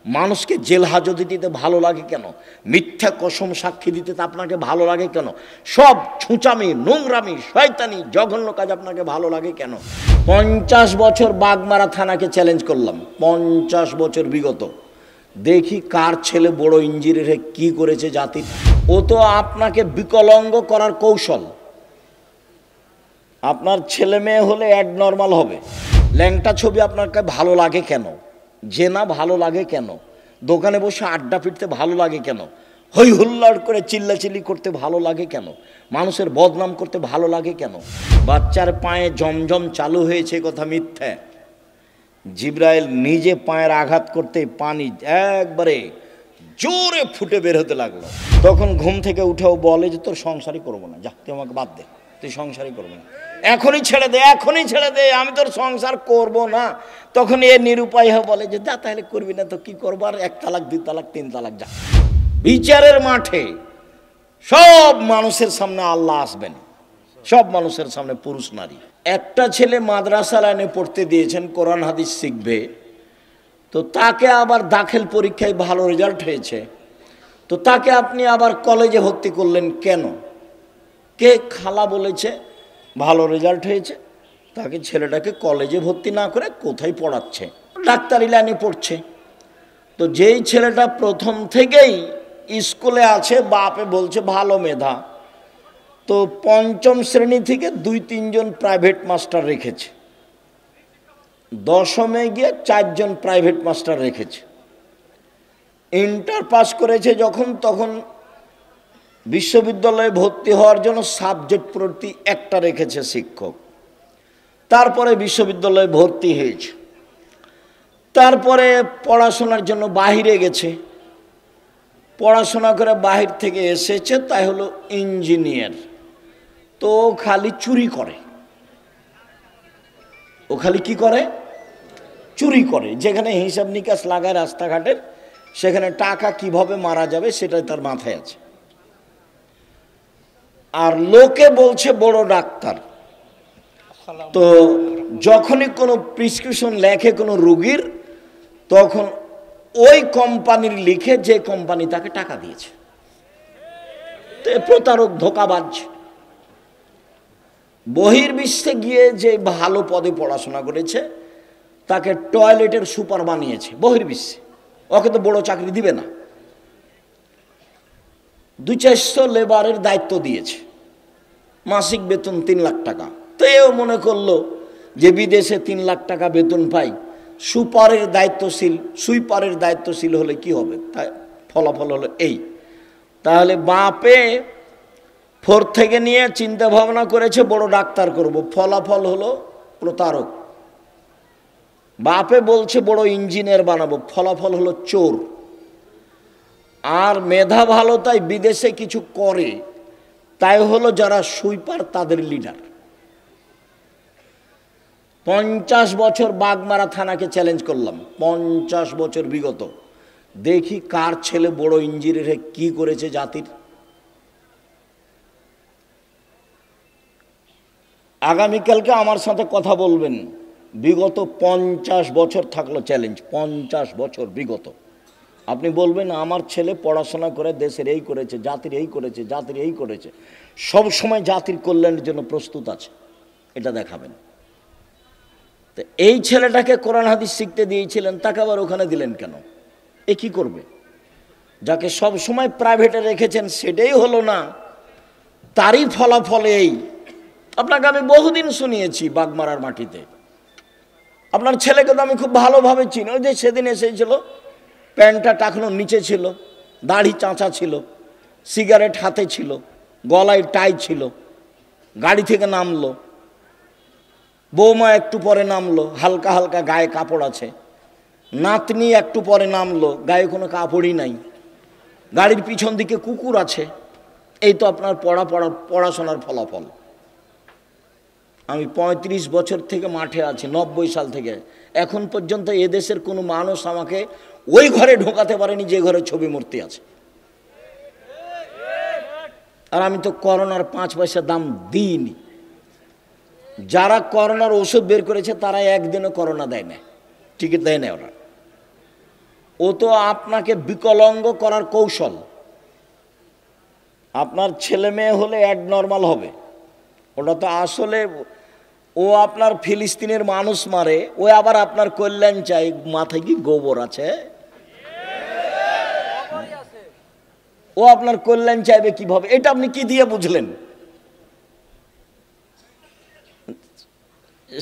মানুষকে জেল হাজতে দিতে ভালো লাগে কেন? মিথ্যা কসম সাক্ষী দিতে আপনাকে ভালো লাগে কেন? সব ছুঁচামি, নোংরামি, শয়তানি, জঘন্য কাজ আপনাকে ভালো লাগে কেন? 50 বছর বাগমারা থানাকে চ্যালেঞ্জ করলাম, 50 বছর বিগত, দেখি কার ছেলে বড় ইঞ্জিনিয়ার কি করেছে জাতির। ও তো আপনাকে বিকলাঙ্গ করার কৌশল। আপনার ছেলে মেয়ে হলে অ্যাডনর্মাল হবে। ল্যাংটা ছবি আপনাকে ভালো লাগে কেন? জেনা ভালো লাগে কেন? দোকানে বসে আড্ডা পিটতে ভালো লাগে কেন? হই হুল্লাড় করে চিল্লাচিল্লি করতে ভালো লাগে কেন? মানুষের বদনাম করতে ভালো লাগে কেন? বাচ্চার পায়ে জমজম চালু হয়েছে, কথা মিথ্যা। জিব্রাইল নিজে পায়ের আঘাত করতে পানি একবারে জোরে ফুটে বের হতে লাগলো। তখন ঘুম থেকে উঠেও বলে যে তোর সংসারই করবো না, যা তুই আমাকে বাদ দে, তুই সংসারই করবো না, এখনই ছেড়ে দে, এখনই ছেড়ে দে, আমি তোর সংসার করব না। তখন এ নিরুপায় হয়ে বলে যে যা তাহলে করবি না তো কি করবো, আর 1 তালাক 2 তালাক 3 তালাক যা। বিচারের মাঠে সব মানুষের সামনে আল্লাহ আসবেন, সব মানুষের সামনে, পুরুষ নারী। একটা ছেলে মাদ্রাসা লাইনে পড়তে দিয়েছেন, কোরআন হাদিস শিখবে, তো তাকে আবার দাখিল পরীক্ষায় ভালো রেজাল্ট হয়েছে, তো তাকে আপনি আবার কলেজে ভর্তি করলেন কেন? কে খালা বলেছে ভালো রেজাল্ট হয়েছে, তাকে ছেলেটাকে কলেজে ভর্তি না করে কোথায় পড়াচ্ছে? ডাক্তারি লাইনে পড়ছে। তো যেই ছেলেটা প্রথম থেকেই স্কুলে আছে, বাপে বলছে ভালো মেধা, তো 5ম শ্রেণী থেকে 2-3 জন প্রাইভেট মাস্টার রেখেছে, 10মে গিয়ে 4 জন প্রাইভেট মাস্টার রেখেছে। ইন্টার পাস করেছে যখন, তখন বিশ্ববিদ্যালয়ে ভর্তি হওয়ার জন্য সাবজেক্ট প্রতি একটা রেখেছে শিক্ষক। তারপরে বিশ্ববিদ্যালয়ে ভর্তি হয়েছে, তারপরে পড়াশোনার জন্য বাহিরে গেছে, পড়াশোনা করে বাহির থেকে এসেছে, তাই হলো ইঞ্জিনিয়ার। তো খালি চুরি করে, ও খালি কি করে? চুরি করে। যেখানে হিসাব নিকাশ লাগায় রাস্তাঘাটের, সেখানে টাকা কিভাবে মারা যাবে সেটাই তার মাথায় আছে। আর লোকে বলছে বড় ডাক্তার। তো যখনই কোনো প্রেসক্রিপশন লেখে কোনো রোগীর, তখন ওই কোম্পানির লিখে যে কোম্পানি তাকে টাকা দিয়েছে। তো প্রতারক, ধোঁকাবাজ। বহির্বিশ্বে গিয়ে যে ভালো পদে পড়াশোনা করেছে তাকে টয়লেটের সুপার বানিয়েছে বহির্বিশ্বে। ওকে তো বড় চাকরি দিবে না, 200-400 লেবারের দায়িত্ব দিয়েছে, মাসিক বেতন 3 লাখ টাকা। তো এও মনে করলো যে বিদেশে 3 লাখ টাকা বেতন পাই, সুপারের দায়িত্বশীল, সুইপারের দায়িত্বশীল হলে কি হবে? তাই ফলাফল হলো এই। তাহলে বাপে 4 থেকে নিয়ে চিন্তা ভাবনা করেছে বড় ডাক্তার করব, ফলাফল হলো প্রতারক। বাপে বলছে বড় ইঞ্জিনিয়ার বানাবো, ফলাফল হলো চোর। আর মেধা ভালো তাই বিদেশে কিছু করে, তাই হলো যারা সুইপার তাদের লিডার। 50 বছর বাগমারা থানাকে চ্যালেঞ্জ করলাম, 50 বছর বিগত, দেখি কার ছেলে বড় ইঞ্জিনিয়ার কি করেছে জাতির। আগামীকালকে আমার সাথে কথা বলবেন। বিগত 50 বছর থাকলো চ্যালেঞ্জ, 50 বছর বিগত। আপনি বলবেন আমার ছেলে পড়াশোনা করে দেশের এই করেছে, জাতির এই করেছে, জাতির এই করেছে, সব সময় জাতির কল্যাণের জন্য প্রস্তুত আছে, এটা দেখাবেন। তো এই ছেলেটাকে কোরআন হাদিস শিখতে দিয়েছিলেন, তাকে আবার ওখানে দিলেন কেন? এ কি করবে? যাকে সব সময় প্রাইভেটে রেখেছেন সেটাই হলো না, তারই ফলাফল এই। আপনাকে আমি বহুদিন শুনিয়েছি বাগমারার মাটিতে। আপনার ছেলেকে তো আমি খুব ভালোভাবে চিনি। ওই যে সেদিন এসেছিল, প্যান্টটা টাকনোর নিচে ছিল, দাড়ি চাঁচা ছিল, সিগারেট হাতে ছিল, গলায় টাই ছিল, গাড়ি থেকে নামলো, বৌমা একটু পরে নামলো, হালকা হালকা গায়ে কাপড় আছে, নাতনি একটু পরে নামলো, গায়ে কোনো কাপড়ই নাই, গাড়ির পিছন দিকে কুকুর আছে। এই তো আপনার পড়াশোনার ফলাফল। আমি 35 বছর থেকে মাঠে আছি, 90 সাল থেকে এখন পর্যন্ত এদেশের কোনো মানুষ আমাকে ওই ঘরে ঢোকাতে পারেনি যে ঘরে ছবি মূর্তি আছে। আর আমি তো করোনার 5 পয়সা দাম দিইনি। যারা করোনার ওষুধ বের করেছে তারা একদিনও করোনা দেয় না, টিকিট দেয় না। ওরা ও তো আপনাকে বিকলাঙ্গ করার কৌশল। আপনার ছেলে মেয়ে হলে অ্যাডনর্মাল হবে, ওটা তো আসলে ও আপনার ফিলিস্তিনের মানুষ মারে, ও আবার আপনার কল্যাণ চাই। মাথায় কি গোবর আছে? ও আপনার কল্যাণ চাইবে কিভাবে? এটা আপনি কি দিয়ে বুঝলেন?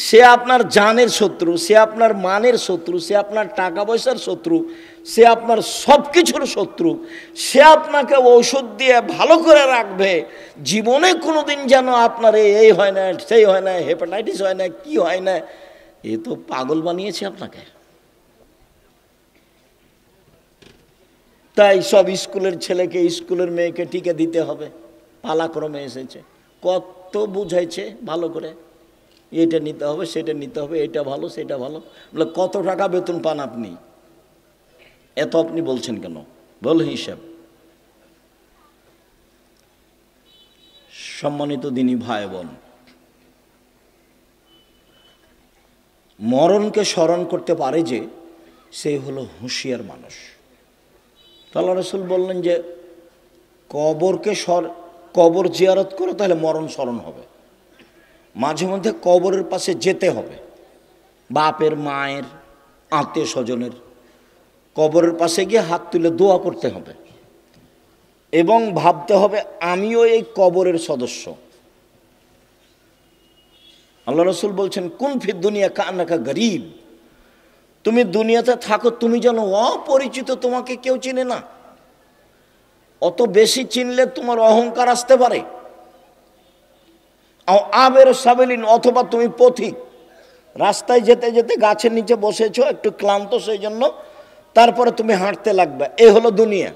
সে আপনার জানের শত্রু, সে আপনার মানের শত্রু, সে আপনার টাকা পয়সার শত্রু, সে আপনার সব কিছুর শত্রু। সে আপনাকে ঔষধ দিয়ে ভালো করে রাখবে, জীবনে কোনোদিন যেন আপনার এই হয় না, সেই হয় না, হেপাটাইটিস হয় না, কি হয় না। এ তো পাগল বানিয়েছে আপনাকে। তাই সব স্কুলের ছেলেকে স্কুলের মেয়েকে টিকে দিতে হবে, পালাক্রমে এসেছে। কত বুঝাইছে ভালো করে, এটা নিতে হবে, সেটা নিতে হবে, এটা ভালো, সেটা ভালো। বলে কত টাকা বেতন পান আপনি? এত আপনি বলছেন কেন? বল হিসাব। সম্মানিত দিনী ভাই বোন, মরণকে স্মরণ করতে পারে যে, সে হলো হুঁশিয়ার মানুষ। আল্লাহ রাসূল বললেন যে কবর জিয়ারত করো, তাহলে মরণ স্মরণ হবে। মাঝে মধ্যে কবরের পাশে যেতে হবে, বাপের, মায়ের, আত্মীয় স্বজনের কবরের পাশে গিয়ে হাত তুলে দোয়া করতে হবে এবং ভাবতে হবে আমিও এই কবরের সদস্য। আল্লাহ রাসূল বলছেন, কুন ফি দুনিয়া কান্নাকা গরীব, তুমি দুনিয়াতে থাকো, তুমি যেন অপরিচিত, তোমাকে কেউ চিনে না। অত বেশি চিনলে তোমার অহংকার আসতে পারে। আবের সাবেলিন, অথবা তুমি পথিক, রাস্তায় যেতে যেতে গাছের নিচে বসেছো, একটু ক্লান্ত সেই জন্য, তারপরে তুমি হাঁটতে লাগবে। এ হলো দুনিয়া।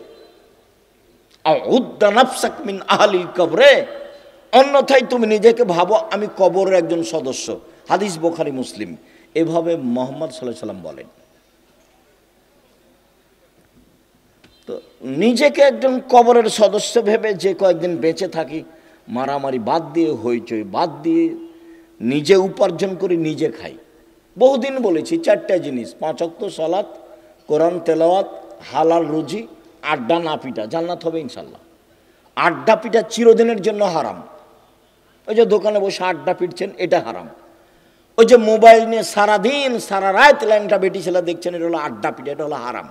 মিন আহলিল কবরে, অন্যথায় তুমি নিজেকে ভাবো আমি কবরের একজন সদস্য। হাদিস বুখারী মুসলিম। এভাবে মুহাম্মদ সাল্লাল্লাহু আলাইহি ওয়াসাল্লাম বলেন। তো নিজেকে একজন কবরের সদস্য ভেবে যে কয়েকদিন বেঁচে থাকি, মারামারি বাদ দিয়ে, হইচই বাদ দিয়ে, নিজে উপার্জন করে নিজে খাই। বহুদিন বলেছি 4টা জিনিস: 5 ওয়াক্ত সালাত, কোরআন তেলাওয়াত, হালাল রুজি, আড্ডা না পিটা, জান্নাত হবে ইনশাল্লাহ। আড্ডা পিটা চিরদিনের জন্য হারাম। ওই যে দোকানে বসে আড্ডা পিটছেন, এটা হারাম। ওই যে মোবাইল নিয়ে সারাদিন সারা রাত ল্যাংটা বেটি ছেলে দেখছেন, এটা হলো আড্ডা পিটা, এটা হলো হারাম।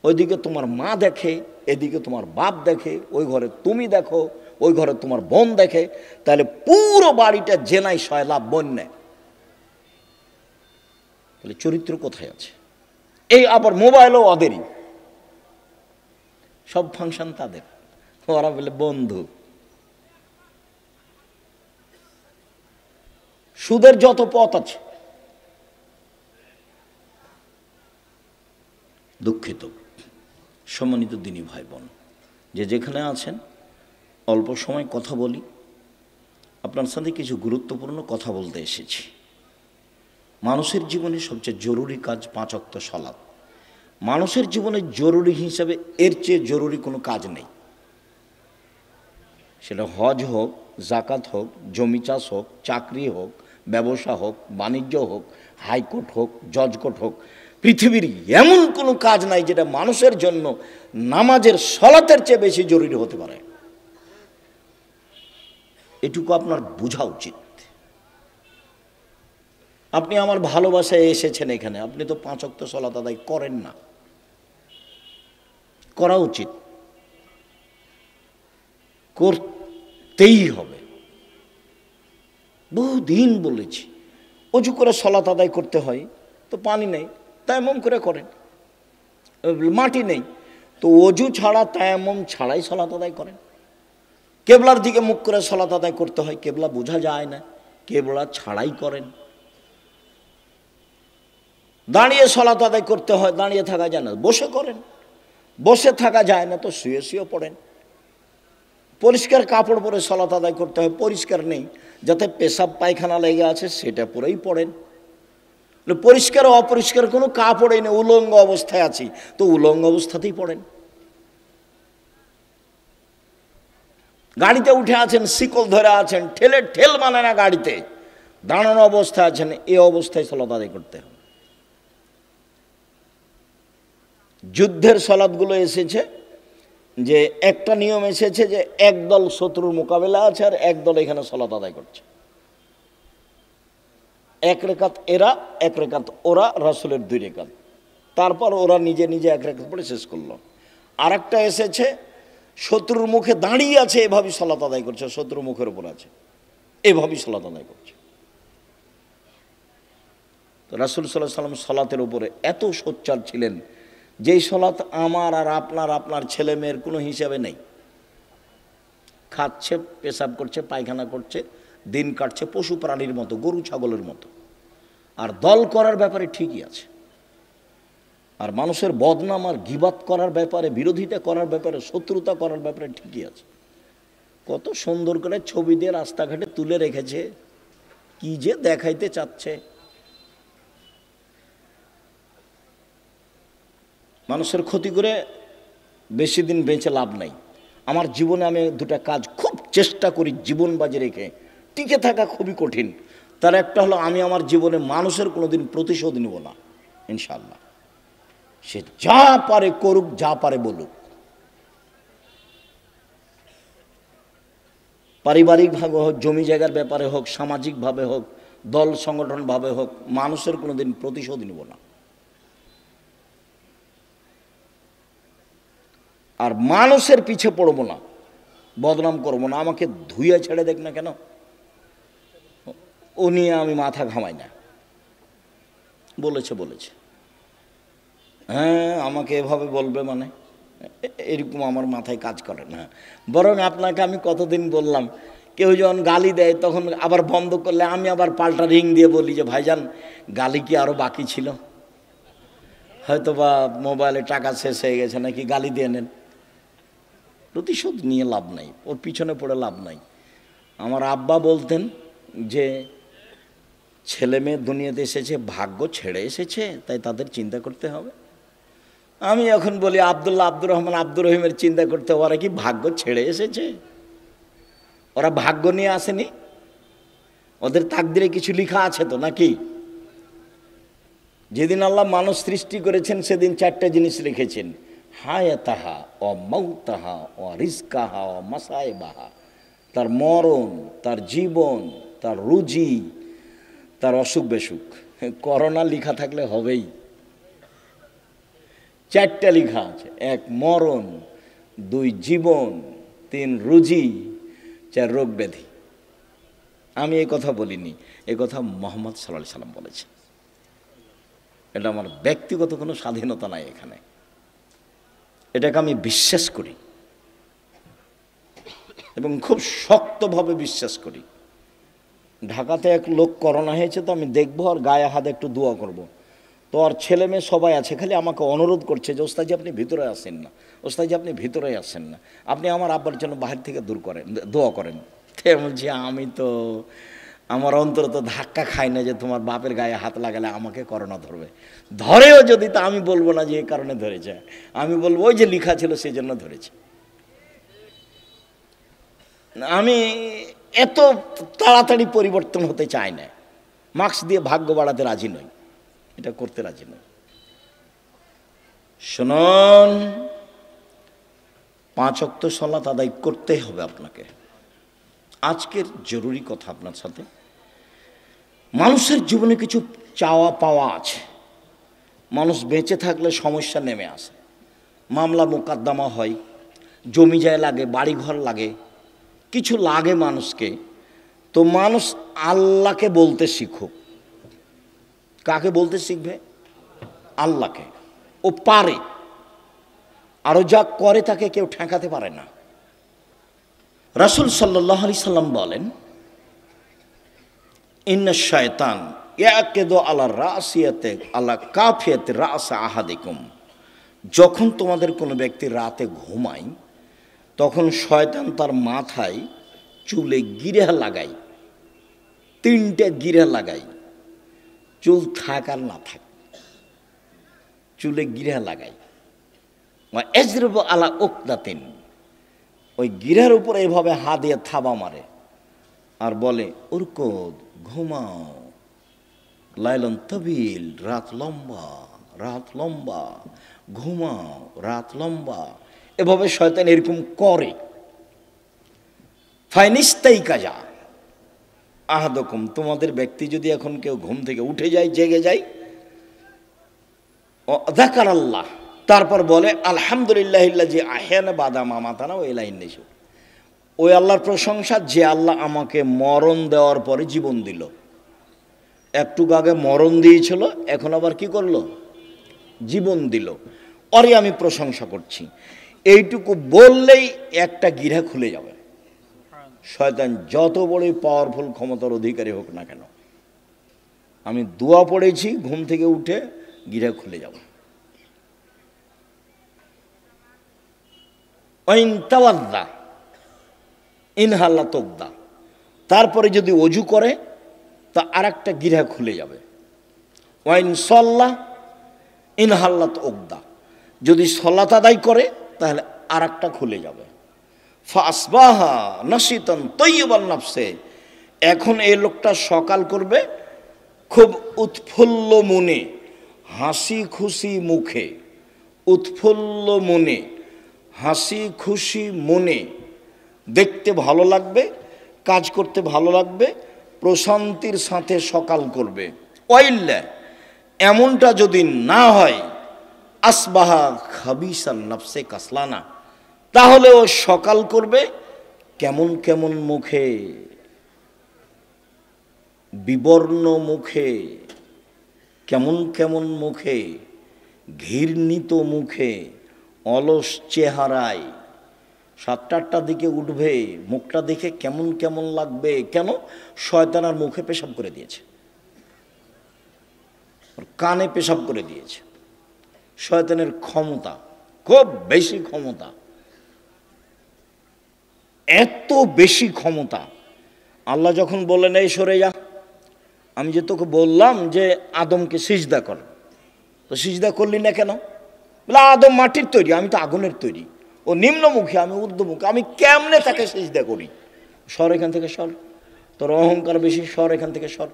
ওইদিকে তোমার মা দেখে, এদিকে তোমার বাপ দেখে, ওই ঘরে তুমি দেখো, ওই ঘরে তোমার বোন দেখে, তাহলে পুরো বাড়িটা জেনাই সয়লাভ বন্যা। তাহলে চরিত্র কোথায় আছে? এই আবার মোবাইলও ওদেরই, সব ফাংশন তাদের, ওরা বলে বন্ধু। সুদের যত পথ আছে, দুঃখিত সম্মানিত দিনী ভাই বোন, যে যেখানে আছেন, অল্প সময় কথা বলি। আপনার সাথে কিছু গুরুত্বপূর্ণ কথা বলতে এসেছি। মানুষের জীবনে সবচেয়ে জরুরি কাজ 5 ওয়াক্ত সালাত। মানুষের জীবনে জরুরি হিসাবে এর চেয়ে জরুরি কোনো কাজ নেই। সেটা হজ হোক, জাকাত হোক, জমি চাষ হোক, চাকরি হোক, ব্যবসা হোক, বাণিজ্য হোক, হাইকোর্ট হোক, জজ কোর্ট হোক, পৃথিবীর এমন কোনো কাজ নাই যেটা মানুষের জন্য নামাজের সালাতের চেয়ে বেশি জরুরি হতে পারে। এটুকু আপনার বোঝা উচিত। আপনি আমার ভালোবাসায় এসেছেন এখানে, আপনি তো 5 ওয়াক্ত সালাত আদায় করেন না। করা উচিত, করতেই হবে। বহুদিন বলেছি, অজু করে সালাত আদায় করতে হয়, তো পানি নেই, তায়াম্মুম করে করেন। মাটি নেই, তো অজু ছাড়া তায়াম্মুম ছাড়াই সালাত আদায় করেন। কেবলার দিকে মুখ করে সালাত আদায় করতে হয়, কেবলা বোঝা যায় না, কেবলা ছাড়াই করেন। দাঁড়িয়ে সালাত আদায় করতে হয়, দাঁড়িয়ে থাকা যায় না, বসে করেন। বসে থাকা যায় না, তো শুয়ে শুয়ে পড়েন। পরিষ্কার কাপড় পরে সালাত আদায় করতে হয়, পরিষ্কার নেই, যাতে পেশাব পায়খানা লেগে আছে সেটা পরেই পড়েন। পরিষ্কার অপরিষ্কার কোনো কাপড়ই নেই, উলঙ্গ অবস্থায় আছি, তো উলঙ্গ অবস্থাতেই পড়েন। গাড়িতে উঠে আছেন, শিকল ধরে আছেন, ঠেল মানে না গাড়িতে, দাঁড়ানো অবস্থায় আছেন, এই অবস্থায় সালাত আদায় করতে হবে। যুদ্ধের সালাতগুলো এসেছে যে একটা নিয়ম এসেছে যে একদল শত্রুর মোকাবেলা আছে আর একদল এখানে সালাত আদায় করছে, এক রেখাত এরা এক রেখাত ওরা, রাসূলের 2 রেখাত, তারপর ওরা নিজে নিজে এক রেখাত পড়ে শেষ করলো। আর একটা এসেছে শত্রুর মুখে দাঁড়িয়ে আছে, এভাবেই সালাত আদায় করছে, শত্রুর মুখের উপর আছে, এভাবেই সালাত আদায় করছে। তো রাসূল সাল্লাল্লাহু আলাইহি ওয়াসাল্লাম সালাতের উপরে এত সোচ্চার ছিলেন, যেই সালাত আমার আর আপনার ছেলে মেয়ের কোনো হিসাবে নেই। খাচ্ছে, পেশাব করছে, পায়খানা করছে, দিন কাটছে পশু প্রাণীর মতো, গরু ছাগলের মতো। আর দল করার ব্যাপারে ঠিকই আছে, আর মানুষের বদনাম আর গীবাত করার ব্যাপারে, বিরোধিতা করার ব্যাপারে, শত্রুতা করার ব্যাপারে ঠিকই আছে। কত সুন্দর করে ছবি দিয়ে রাস্তাঘাটে তুলে রেখেছে, কি যে দেখাইতে চাচ্ছে। মানুষের ক্ষতি করে বেশি দিন বেঁচে লাভ নাই। আমার জীবনে আমি 2টা কাজ খুব চেষ্টা করি জীবন বাজি রেখে টিকে থাকা, খুবই কঠিন। তার একটা হলো, আমি আমার জীবনে মানুষের কোনোদিন প্রতিশোধ নেব না, ইনশাআল্লাহ। সে যা পারে করুক, যা পারে বলুক। পারিবারিকভাবে হোক, জমি জায়গার ব্যাপারে হোক, সামাজিকভাবে হোক, দল সংগঠনভাবে হোক, মানুষের কোনোদিন প্রতিশোধ নেব না। আর মানুষের পিছে পড়বো না, বদনাম করবো না। আমাকে ধুয়ে ছেড়ে দেখ না কেন, ও নিয়ে আমি মাথা ঘামাই না। বলেছে, হ্যাঁ আমাকে এভাবে বলবে মানে, এরকম আমার মাথায় কাজ করে না। বরং আপনাকে আমি কতদিন বললাম, কেউ যখন গালি দেয় তখন আবার বন্ধ করলে আমি আবার পাল্টা রিং দিয়ে বলি যে ভাইজান, গালি কি আরও বাকি ছিল? হয়তো বা মোবাইলে টাকা শেষ হয়ে গেছে, নাকি গালি দিয়ে নেন। প্রতিশোধ নিয়ে লাভ নাই, ওর পিছনে পড়ে লাভ নাই। আমার আব্বা বলতেন যে ছেলে মেয়ে দুনিয়াতে এসেছে ভাগ্য ছেড়ে এসেছে, তাই তাদের চিন্তা করতে হবে। আমি এখন বলি আব্দুল্লাহ, আব্দুর রহমান, আব্দুর রহিমের চিন্তা করতে হবে। ওরা কি ভাগ্য ছেড়ে এসেছে? ওরা ভাগ্য নিয়ে আসেনি, ওদের তাকদিরে কিছু লেখা আছে তো নাকি? যেদিন আল্লাহ মানুষ সৃষ্টি করেছেন সেদিন 4টা জিনিস লিখেছেন, হায়াতাহা ও মাউতাহা ও রিজকাহা ও মাসায়েবাহা। তার মরণ, তার জীবন, তার রুজি, তার অসুখ বেসুখ। করোনা লেখা থাকলে হবেই। 4টা লেখা আছে, 1 মরণ, 2 জীবন, 3 রুজি, 4 রোগ ব্যাধি। আমি এই কথা বলিনি, এই কথা মুহাম্মদ সাল্লাল্লাহু আলাইহি সাল্লাম বলেছেন। এটা আমার ব্যক্তিগত কোনো স্বাধীনতা নাই এখানে, এটাকে আমি বিশ্বাস করি এবং খুব শক্তভাবে বিশ্বাস করি। ঢাকাতে এক লোক করোনা হয়েছে, তো আমি দেখবো আর গায়ে হাতে একটু দোয়া করব। তো আর ছেলে মেয়ে সবাই আছে, খালি আমাকে অনুরোধ করছে যে ওস্তাদজি আপনি ভিতরে আসেন না, ওস্তাদজি আপনি ভিতরে আসেন না, আপনি আমার আব্বার জন্য বাহির থেকে দূর করেন, দোয়া করেন। বলছি আমি তো আমার অন্তর তো ধাক্কা খাই না যে তোমার বাপের গায়ে হাত লাগালে আমাকে করোনা ধরবে। ধরেও যদি, তা আমি বলবো না যে এই কারণে ধরেছে, আমি বলবো ওই যে লেখা ছিল সেই জন্য ধরেছে। আমি এত তাড়াতাড়ি পরিবর্তন হতে চাই না, মার্কস দিয়ে ভাগ্য বাড়াতে রাজি নই, এটা করতে রাজি নই। শুনুন, 5 ওয়াক্ত সালাত আদায় করতেই হবে আপনাকে। আজকের জরুরি কথা আপনার সাথে, মানুষের জীবনে কিছু চাওয়া পাওয়া আছে। মানুষ বেঁচে থাকলে সমস্যা নেমে আসে, মামলা মোকদ্দমা হয়, জমি জায়গা লাগে, বাড়িঘর লাগে, কিছু লাগে মানুষকে। তো মানুষ আল্লাহকে বলতে শিখুক। কাকে বলতে শিখবে? আল্লাহকে। ও পারে, আরও যা করে তাকে কেউ ঠেকাতে পারে না। রাসূল সাল্লাল্লাহু আলাইহি সাল্লাম বলেন, ইন্না শায়তান ইয়াকিদু আলা রাসিয়াতে আলা কাফিয়াতে রাস আহাদিকুম। যখন তোমাদের কোনো ব্যক্তি রাতে ঘুমায়, তখন শয়তান তার মাথায় চুলে গিরা লাগায়, 3টে গিরা লাগায়, চুল থাক আর না থাক, চুলে গিরা লাগায়। এজরব আলা উকদাতিন, ওই গিরার উপর এভাবে হাত দিয়ে থাবা মারে আর বলে উরকুদ, ঘুমাও, লাইলন তবিল, রাত লম্বা, রাত লম্বা, ঘুমাও রাত লম্বা, এভাবে শয়তান এরকম করে। ফাইনিস্তাই কাজা আহাদকুম, তোমাদের ব্যক্তি যদি এখন কেউ ঘুম থেকে উঠে যায়, জেগে যায়, যাকার আল্লাহ, তারপর বলে আলহামদুলিল্লাহিল্লাযী আহয়ানা বাদা মা মাতানা ওয়া ইলাইহিন নুশুর, ওই আল্লাহর প্রশংসা যে আল্লাহ আমাকে মরণ দেওয়ার পরে জীবন দিল। একটু আগে মরণ দিয়েছিল, এখন আবার কি করলো? জীবন দিল। ওরই আমি প্রশংসা করছি। এইটুকু বললেই একটা গিরা খুলে যাবে। শয়তান যত বড়ই পাওয়ারফুল ক্ষমতার অধিকারী হোক না কেন, আমি দোয়া পড়েছি, ঘুম থেকে উঠে গিরা খুলে যাবে। ওয়াইন তাওয়াদ্দা ইনহাল্লা তোকদা, তারপরে যদি অজু করে তা আর একটা গিরা খুলে যাবে। ওয়াইন সল্লাহ ইনহাল্লাত ওকদা, যদি সলাত আদায় করে তাহলে আর একটা খুলে যাবে। ফাসবাহা নাশিতান তাইয়িবান নাফসে, এখন এই লোকটা সকাল করবে খুব উৎফুল্ল মনে, হাসি খুশি মুখে, উৎফুল্ল মনে, হাসি খুশি মনে, দেখতে ভালো লাগবে, কাজ করতে ভালো লাগবে, প্রশান্তির সাথে সকাল করবে। ওয়াইল্লা, এমনটা যদি না হয়, আসবাহা খাবিসান নাফসে কাসলানা, তাহলে ও সকাল করবে কেমন কেমন মুখে, বিবর্ণ মুখে, কেমন কেমন মুখে, ঘৃণিত মুখে, অলস চেহারায়। 7-8টার দিকে উঠবে, মুখটা দেখে কেমন কেমন লাগবে। কেন? শয়তান আর মুখে পেশাব করে দিয়েছে, কানে পেশাব করে দিয়েছে। শয়তানের ক্ষমতা খুব বেশি, ক্ষমতা এত বেশি ক্ষমতা। আল্লাহ যখন বললেন এই সরে যা, আমি যে তোকে বললাম যে আদমকে সিজদা কর, তো সিজদা করলি না কেন? বলে আদম মাটির তৈরি, আমি তো আগুনের তৈরি, ও নিম্নমুখী, আমি ঊর্ধ্বমুখী, আমি কেমনে তাকে সিজদা করি? সর এখান থেকে, সর, তোর অহংকার বেশি, সর এখান থেকে সর।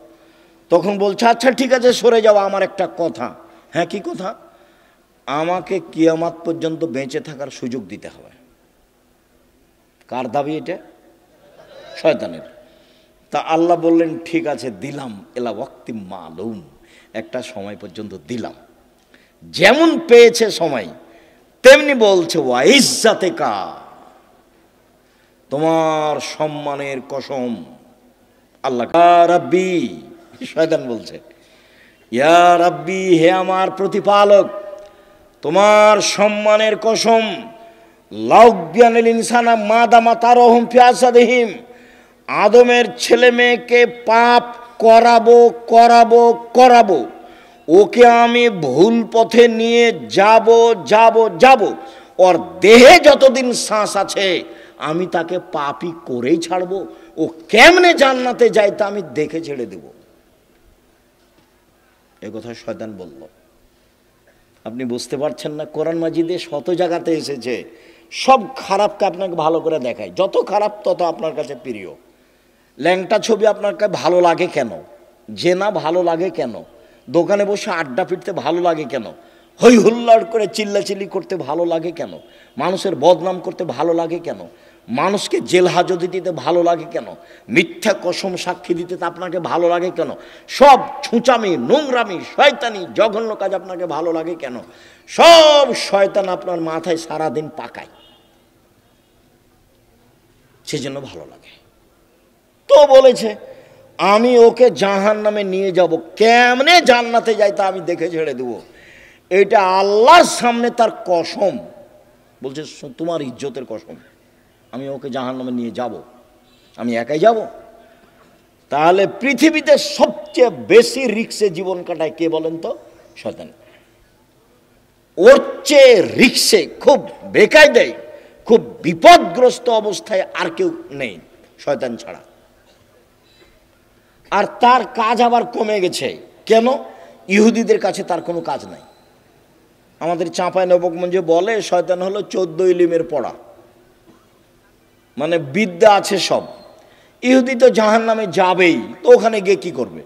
তখন বলছে আচ্ছা ঠিক আছে সরে যাও, আমার একটা কথা। হ্যাঁ, কি কথা? আমাকে কিয়ামত পর্যন্ত বেঁচে থাকার সুযোগ দিতে হবে। কার দাবি এটা? শয়তানের। তা আল্লাহ বললেন ঠিক আছে দিলাম, এলা ওয়াক্তি মালুম, একটা সময় পর্যন্ত দিলাম। যেমন পেয়েছে সময়, তেমনি বলছে ওয়া ইজ্জাতিকা, তোমার সম্মানের কসম। আল্লাহ রাব্বি, শয়তান বলছে ইয়া রাব্বি, হে আমার প্রতিপালক, তোমার সম্মানের কসম, লাউবিয়ানিল ইনসানা মাদামা তারহুম ফি আসাদিহিম, আদমের ছেলে মেয়েকে পাপ করাবো করাবো করাবো, ওকে আমি ভুল পথে নিয়ে যাব যাব যাব, ওর দেহে যতদিন শ্বাস আছে আমি তাকে পাপই করেই ছাড়বো। ও কেমনে জান্নাতে যায় তা আমি দেখে ছেড়ে দেব। এ কথা শয়তান বলল। আপনি বুঝতে পারছেন না? কোরআন মাজিদে শত জায়গাতে এসেছে, সব খারাপকে আপনাকে ভালো করে দেখায়। যত খারাপ তত আপনার কাছে প্রিয়। ল্যাংটা ছবি আপনার কাছে ভালো লাগে কেন? জেনা ভালো লাগে কেন? দোকানে বসে আড্ডা পিটতে ভালো লাগে কেন? হই হুল্লাড় করে চিল্লাচিল্লি করতে ভালো লাগে কেন? মানুষের বদনাম করতে ভালো লাগে কেন? মানুষকে জেল হাজতে দিতে ভালো লাগে কেন? মিথ্যা কসম সাক্ষী দিতে আপনাকে ভালো লাগে কেন? সব ছুঁচামি, নোংরামি, শয়তানি, জঘন্য কাজ আপনাকে ভালো লাগে কেন? সব শয়তান আপনার মাথায় সারাদিন পাকায়, সেজন্য ভালো লাগে। তো বলেছে আমি ওকে জাহান্নামে নিয়ে যাব, কেমনে জান্নাতে যাই তা আমি দেখে ছেড়ে দেবো। এটা আল্লাহর সামনে তার কসম। বলছে তোমার ইজ্জতের কসম, আমি ওকে জাহান্নামে নিয়ে যাব, আমি একাই যাব। তাহলে পৃথিবীতে সবচেয়ে বেশি রিক্সে জীবন কাটায় কে বলেন তো? শয়তান। ওর চেয়ে রিক্সে, খুব বেকায়দায়, খুব বিপদগ্রস্ত অবস্থায় আর কেউ নেই শয়তান ছাড়া। আর তার কাজ আবার কমে গেছে। কেন? ইহুদিদের কাছে তার কোনো কাজ নাই। আমাদের চাঁপাই নবগঞ্জে বলে শয়তান হলো 14 ইলিমের পড়া, মানে বিদ্যা আছে সব। ইহুদি তো জাহান্নামে যাবেই, তো ওখানে গিয়ে কি করবে?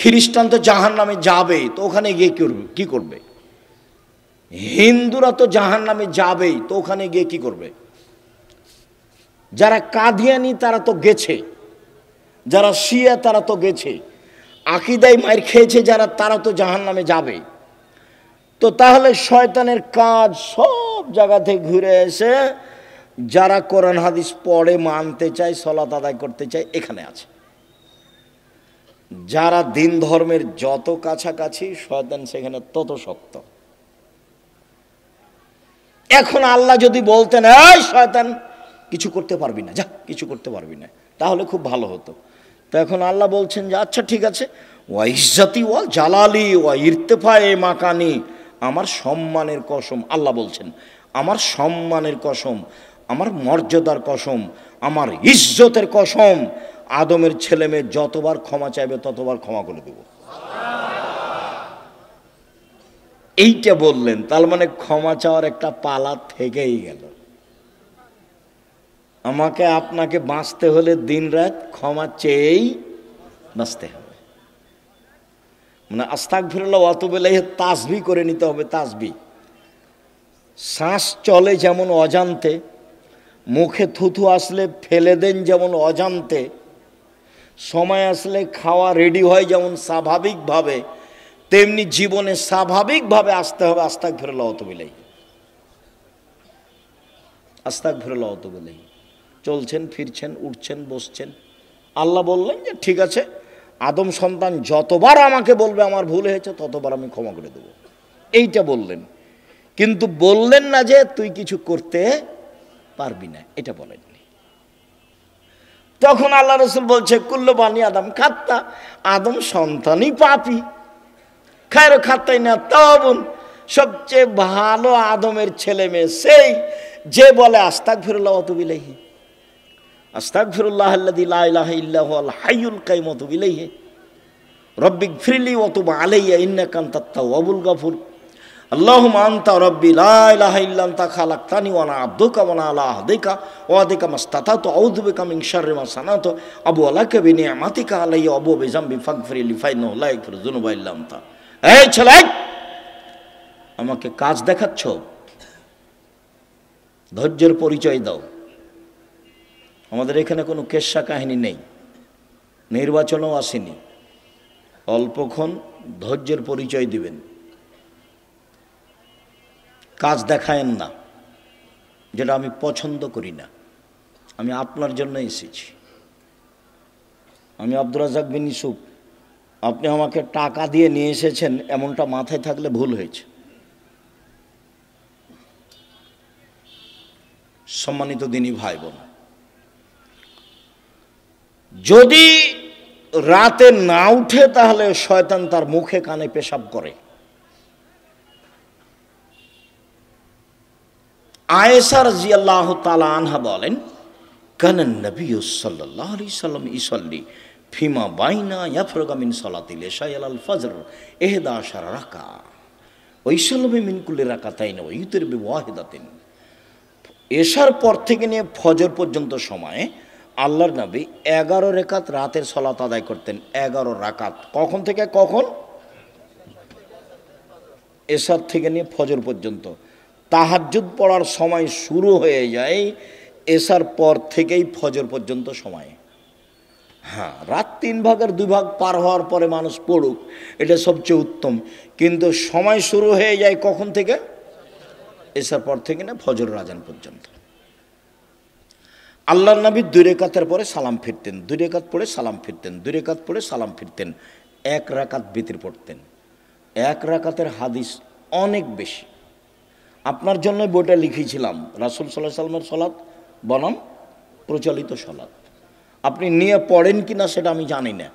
খ্রিস্টান তো জাহান্নামে যাবে, তো ওখানে গিয়ে কি করবে? হিন্দুরা তো জাহান্নামে যাবেই, তো ওখানে গিয়ে কি করবে? যারা কাদিয়ানি তারা তো গেছে, যারা শিয়া তারা তো গেছে, আকীদায় মাইর খেয়েছে যারা, তারা তো জাহান্নামে যাবে। তো তাহলে শয়তানের কাজ সব জায়গা থেকে ঘুরে এসে যারা কোরআন হাদিস পড়ে, মানতে চায়, সালাত আদায় করতে চায়, এখানে আছে। যারা দিন ধর্মের যত কাছাকাছি, শয়তান সেখানে তত শক্ত। এখন আল্লাহ যদি বলতেন, এই শয়তান কিছু করতে পারবি না, যা কিছু করতে পারবি না, তাহলে খুব ভালো হতো। তো এখন আল্লাহ বলছেন যে আচ্ছা ঠিক আছে, ওয়া ইজ্জতি ওয়া জালালি ওয়া ইরতেফায়ে মাকানি, আমার সম্মানের কসম, আল্লাহ বলছেন আমার সম্মানের কসম, আমার মর্যাদার কসম, আমার ইজ্জতের কসম, আদমের ছেলে মেয়ে যতবার ক্ষমা চাইবে ততবার ক্ষমা করে দেব। এইটা বললেন, তার মানে ক্ষমা চাওয়ার একটা পালা থেকেই গেল। আমাকে আপনাকে বাঁচতে হলে দিন রাত ক্ষমা চেয়েই বাঁচতে হবে। মানে আস্তাগফিরুল্লাহ ওয়া আতুবু ইলাইহি তাসবিহ করে নিতে হবে। তাসবিহ, শ্বাস চলে যেমন অজান্তে, মুখে থুথু আসলে ফেলে দেন যেমন অজান্তে, সময় আসলে খাওয়া রেডি হয় যেমন স্বাভাবিকভাবে, তেমনি জীবনে স্বাভাবিকভাবে আসতে হবে আস্তাগফিরুল্লাহ ওয়া আতুবু ইলাইহি। আস্তাগফিরুল্লাহ ওয়া আতুবু ইলাইহি। চলছেন, ফিরছেন, উঠছেন, বসছেন, আল্লাহ বললেন যে ঠিক আছে, আদম সন্তান যতবার আমাকে বলবে আমার ভুল হয়েছে ততবার আমি ক্ষমা করে দেব, এইটা বললেন। কিন্তু বললেন না যে তুই কিছু করতে পারবি না, এটা বলেননি। তখন আল্লাহ রাসূল বলছে কুল্লু বানি আদম খাত্তা, আদম সন্তানই পাপী, খায়রু খাত্তাইনা তাওয়াবুন, সবচেয়ে ভালো আদমের ছেলে মেয়ে সেই যে বলে আস্তাগফিরুল্লাহ ওয়া আতুবু ইলাইহি, আস্তাগফিরুল্লাহ আল্লাযী লা ইলাহা ইল্লা হুয়াল হাইয়ুল কাইয়্যুম ওয়া আতুবু ইলাইহি রব্বিগফিরলি ওয়া তুব আলাইয়া ইন্নাকা আনতাত তাওয়াবুল গফুর আল্লাহুম্মা আনতা রাব্বি লা ইলাহা ইল্লা আনতা খালাকতানি ওয়া আনা আবদুকা ওয়া আনা আলা আহদিকা ওয়া আদিকা মাসতাতাতু আউযু বিকা মিন শাররি মা সানাতু আবু আলাকা বিনিআমাতিকা আলাইয়া আবু বিযামবি ফাগফিরলি ফাইন্নাহু লা ইয়াগফিরু যুনুবা ইল্লা আনতা। এই ছেলে, আমাকে কাজ দেখাচ্ছ, ধৈর্যের পরিচয় দাও। আমাদের এখানে কোনো কেচ্ছা কাহিনী নেই, নির্বাচনও আসেনি, অল্পক্ষণ ধৈর্যের পরিচয় দিবেন, কাজ দেখায়েন না, যেটা আমি পছন্দ করি না। আমি আপনার জন্য এসেছি, আমি আব্দুর রাজ্জাক বিন ইউসুফ, আপনি আমাকে টাকা দিয়ে নিয়ে এসেছেন এমনটা মাথায় থাকলে ভুল হয়েছে। সম্মানিত দিনী ভাই বোন, যদি রাতে না উঠে তাহলে শয়তান তার মুখে কানে পেশাব করে। আয়েশা রাদিয়াল্লাহু তাআলা আনহা বলেন, কানান নবী সাল্লাল্লাহু আলাইহি সাল্লাম ইসাল্লি ফিমা বাইনা ইয়াফরুগা মিন সালাতিল ইশা ইলাল ফজর 11 রাকা ওয়া ইসাল্লামু মিন কুল্লি রাকাতাইন ওয়া ইউতির বিওয়াহিদাতিন। এশার পর থেকে নিয়ে ফজর পর্যন্ত সময়ে আল্লাহর নবী 11 রাকাত রাতের সালাত আদায় করতেন। 11 রাকাত, কখন থেকে কখন? এশার থেকে নিয়ে ফজর পর্যন্ত। তাহাজ্জুদ পড়ার সময় শুরু হয়ে যায় এশার পর থেকেই ফজর পর্যন্ত সময়। হ্যাঁ, রাত 3 ভাগের 2 ভাগ পার হওয়ার পরে মানুষ পড়ুক, এটা সবচেয়ে উত্তম, কিন্তু সময় শুরু হয়ে যায় কখন থেকে? এশার পর থেকে না ফজর আযান পর্যন্ত। আল্লাহর নবী 2 রাকাতের পরে সালাম ফিরতেন, 2 রাকাত পড়ে সালাম ফিরতেন, 2 রাকাত পড়ে সালাম ফিরতেন, 1 রাকাত বিতির পড়তেন। 1 রাকাতের হাদিস অনেক বেশি। আপনার জন্য বইটা লিখেছিলাম, রাসূল সাল্লাল্লাহু আলাইহি ওয়াসাল্লামের সালাত বনাম প্রচলিত সালাত। আপনি নিয়ে পড়েন কিনা সেটা আমি জানি না।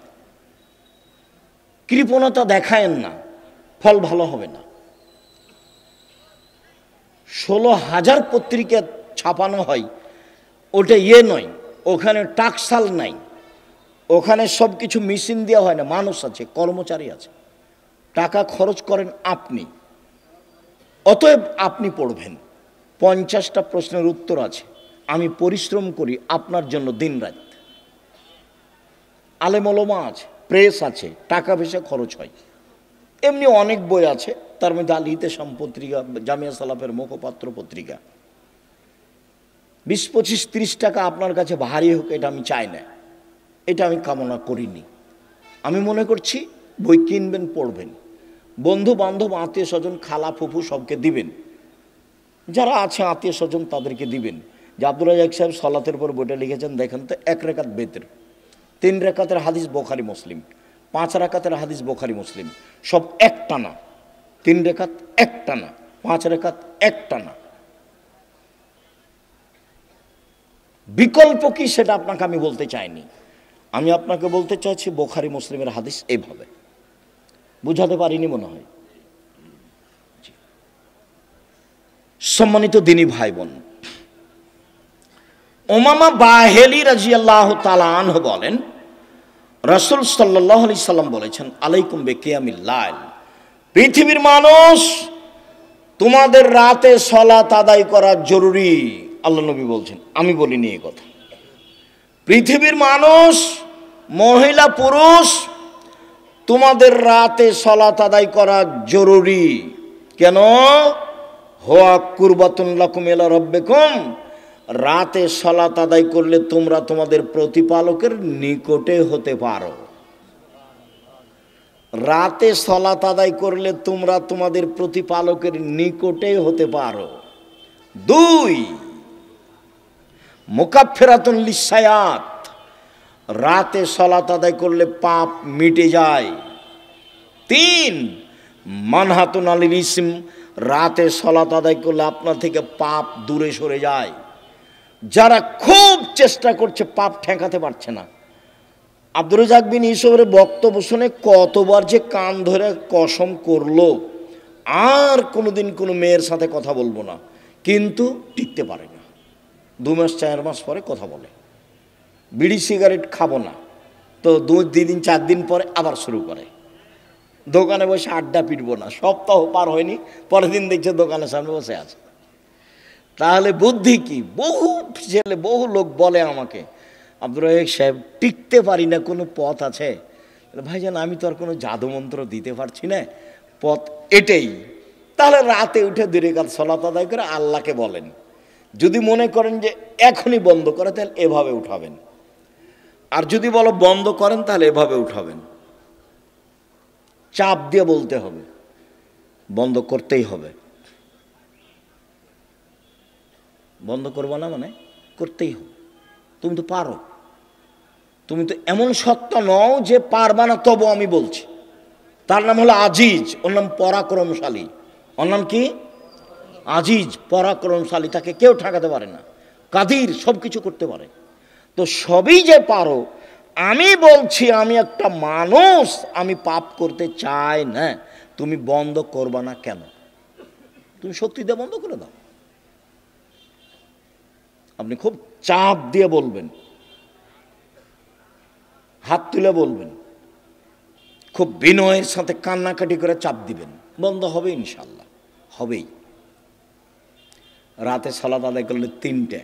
কৃপণতা দেখায়েন না, ফল ভালো হবে না। 16,000 পত্রিকা ছাপানো হয়, ওটা নয়, ওখানে টাকসাল নাই, ওখানে সব কিছু মেশিন দেওয়া হয় না, মানুষ আছে, কর্মচারী আছে, টাকা খরচ করেন আপনি। অতএব আপনি পড়বেন। 50টা প্রশ্নের উত্তর আছে, আমি পরিশ্রম করি আপনার জন্য দিন রাত। আলেম ওলামা আছে, প্রেস আছে, টাকা পয়সা খরচ হয়। এমনি অনেক বই আছে, তার মধ্যে আল ইতেসাম পত্রিকা, জামিয়া সালাফের মুখপাত্র পত্রিকা। 20, 25, 30 টাকা আপনার কাছে ভারী হোক, এটা আমি চাই না, এটা আমি কামনা করিনি। আমি মনে করছি বই কিনবেন, পড়বেন, বন্ধু বান্ধব, আত্মীয় স্বজন, খালা ফুফু সবকে দিবেন, যারা আছে আত্মীয় স্বজন তাদেরকে দিবেন। যে আব্দুর রাজ্জাক সাহেব সলাতের পর বইটা লিখেছেন, দেখেন তো, 1 রাকাত বেতের, 3 রাকাতের হাদিস বোখারি মুসলিম, 5 রাকাতের হাদিস বোখারি মুসলিম, সব একটানা, 3 রাকাত একটানা, 5 রাকাত একটানা। বিকল্প কি সেটা আপনাকে আমি বলতে চাইনি, আমি আপনাকে বলতে চাইছি বোখারি মুসলিমের হাদিস এইভাবে। বুঝাতে পারিনি মনে হয়। সম্মানিত দিনী ভাই বোন, উমামা বাহেলি রাদিয়াল্লাহু তাআলা আনহু বলেন, রাসূল সাল্লাল্লাহু আলাইহি সাল্লাম বলেছেন, আলাইকুম বিকিয়ামিল লাইল, পৃথিবীর মানুষ তোমাদের রাতে সালাত আদায় করা জরুরি। আল্লাহ নবী বলছেন, আমি বলিনি এই কথা। পৃথিবীর মানুষ, মহিলা পুরুষ, তোমাদের রাতে সালাত আদায় করা জরুরি। কেন? হুয়া কুরবাতুন লাকুম ইলা রাব্বিকুম, রাতে সালাত আদায় করলে তোমরা তোমাদের প্রতিপালকের নিকটে হতে পারো। রাতে সালাত আদায় করলে তোমরা তোমাদের প্রতিপালকের নিকটে হতে পারো। 2, মুকাফফিরাতুন লিসায়াত, রাতে সালাত আদায় করলে পাপ মিটে যায়। 3, মানহাতুন আলিল ইসম, রাতে সালাত আদায় করলে আপনার থেকে পাপ দূরে সরে যায়। যারা খুব চেষ্টা করছে পাপ ঠেকাতে পারছে না, আব্দুর রাজ্জাক বিন ইউসুফের বক্তব্য শুনে কতবার যে কান ধরে কসম করলো আর কোনোদিন কোনো মেয়ের সাথে কথা বলবো না, কিন্তু টিকতে পারে না। 2 মাস 4 মাস পরে কথা বলে, বিড়ি সিগারেট খাবো না, তো 2 দিন 4 দিন পরে আবার শুরু করে। দোকানে বসে আড্ডা পিটবো না, সপ্তাহ পার হয়নি, পরের দিন দেখছে দোকানের সামনে বসে আছে। তাহলে বুদ্ধি কি? বহু লোক বলে আমাকে, আব্দুর রাজ্জাক সাহেব টিকতে পারি না, কোনো পথ আছে? ভাইজান, আমি তো আর কোনো জাদুমন্ত্র দিতে পারছি না, পথ এটাই। তাহলে রাতে উঠে 2 রাকাত সালাত আদায় করে আল্লাহকে বলেন। যদি মনে করেন যে এখনই বন্ধ করে, তাহলে এভাবে উঠাবেন, আর যদি বলো বন্ধ করেন তাহলে এভাবে উঠাবেন। চাপ দিয়ে বলতে হবে, বন্ধ করতেই হবে। বন্ধ করবো না মানে করতেই হবে। তুমি তো পারো, তুমি তো এমন সত্তা নও যে পারবা না, তবু আমি বলছি। তার নাম হলো আজিজ, ওর নাম পরাক্রমশালী। ওর নাম কি? আজিজ, পরাক্রমশালী, তাকে কেউ ঠেকাতে পারে না। কাদির, সব কিছু করতে পারে। তো সবই যে পারো, আমি বলছি আমি একটা মানুষ, আমি পাপ করতে চাই না, তুমি বন্ধ করবা না কেন? তুমি শক্তি দিয়ে বন্ধ করে দাও। আপনি খুব চাপ দিয়ে বলবেন, হাত তুলে বলবেন, খুব বিনয়ের সাথে কান্নাকাটি করে চাপ দিবেন, বন্ধ হবে ইনশাল্লাহ, হবেই। রাতে সালাত আদায় করলে 3টে।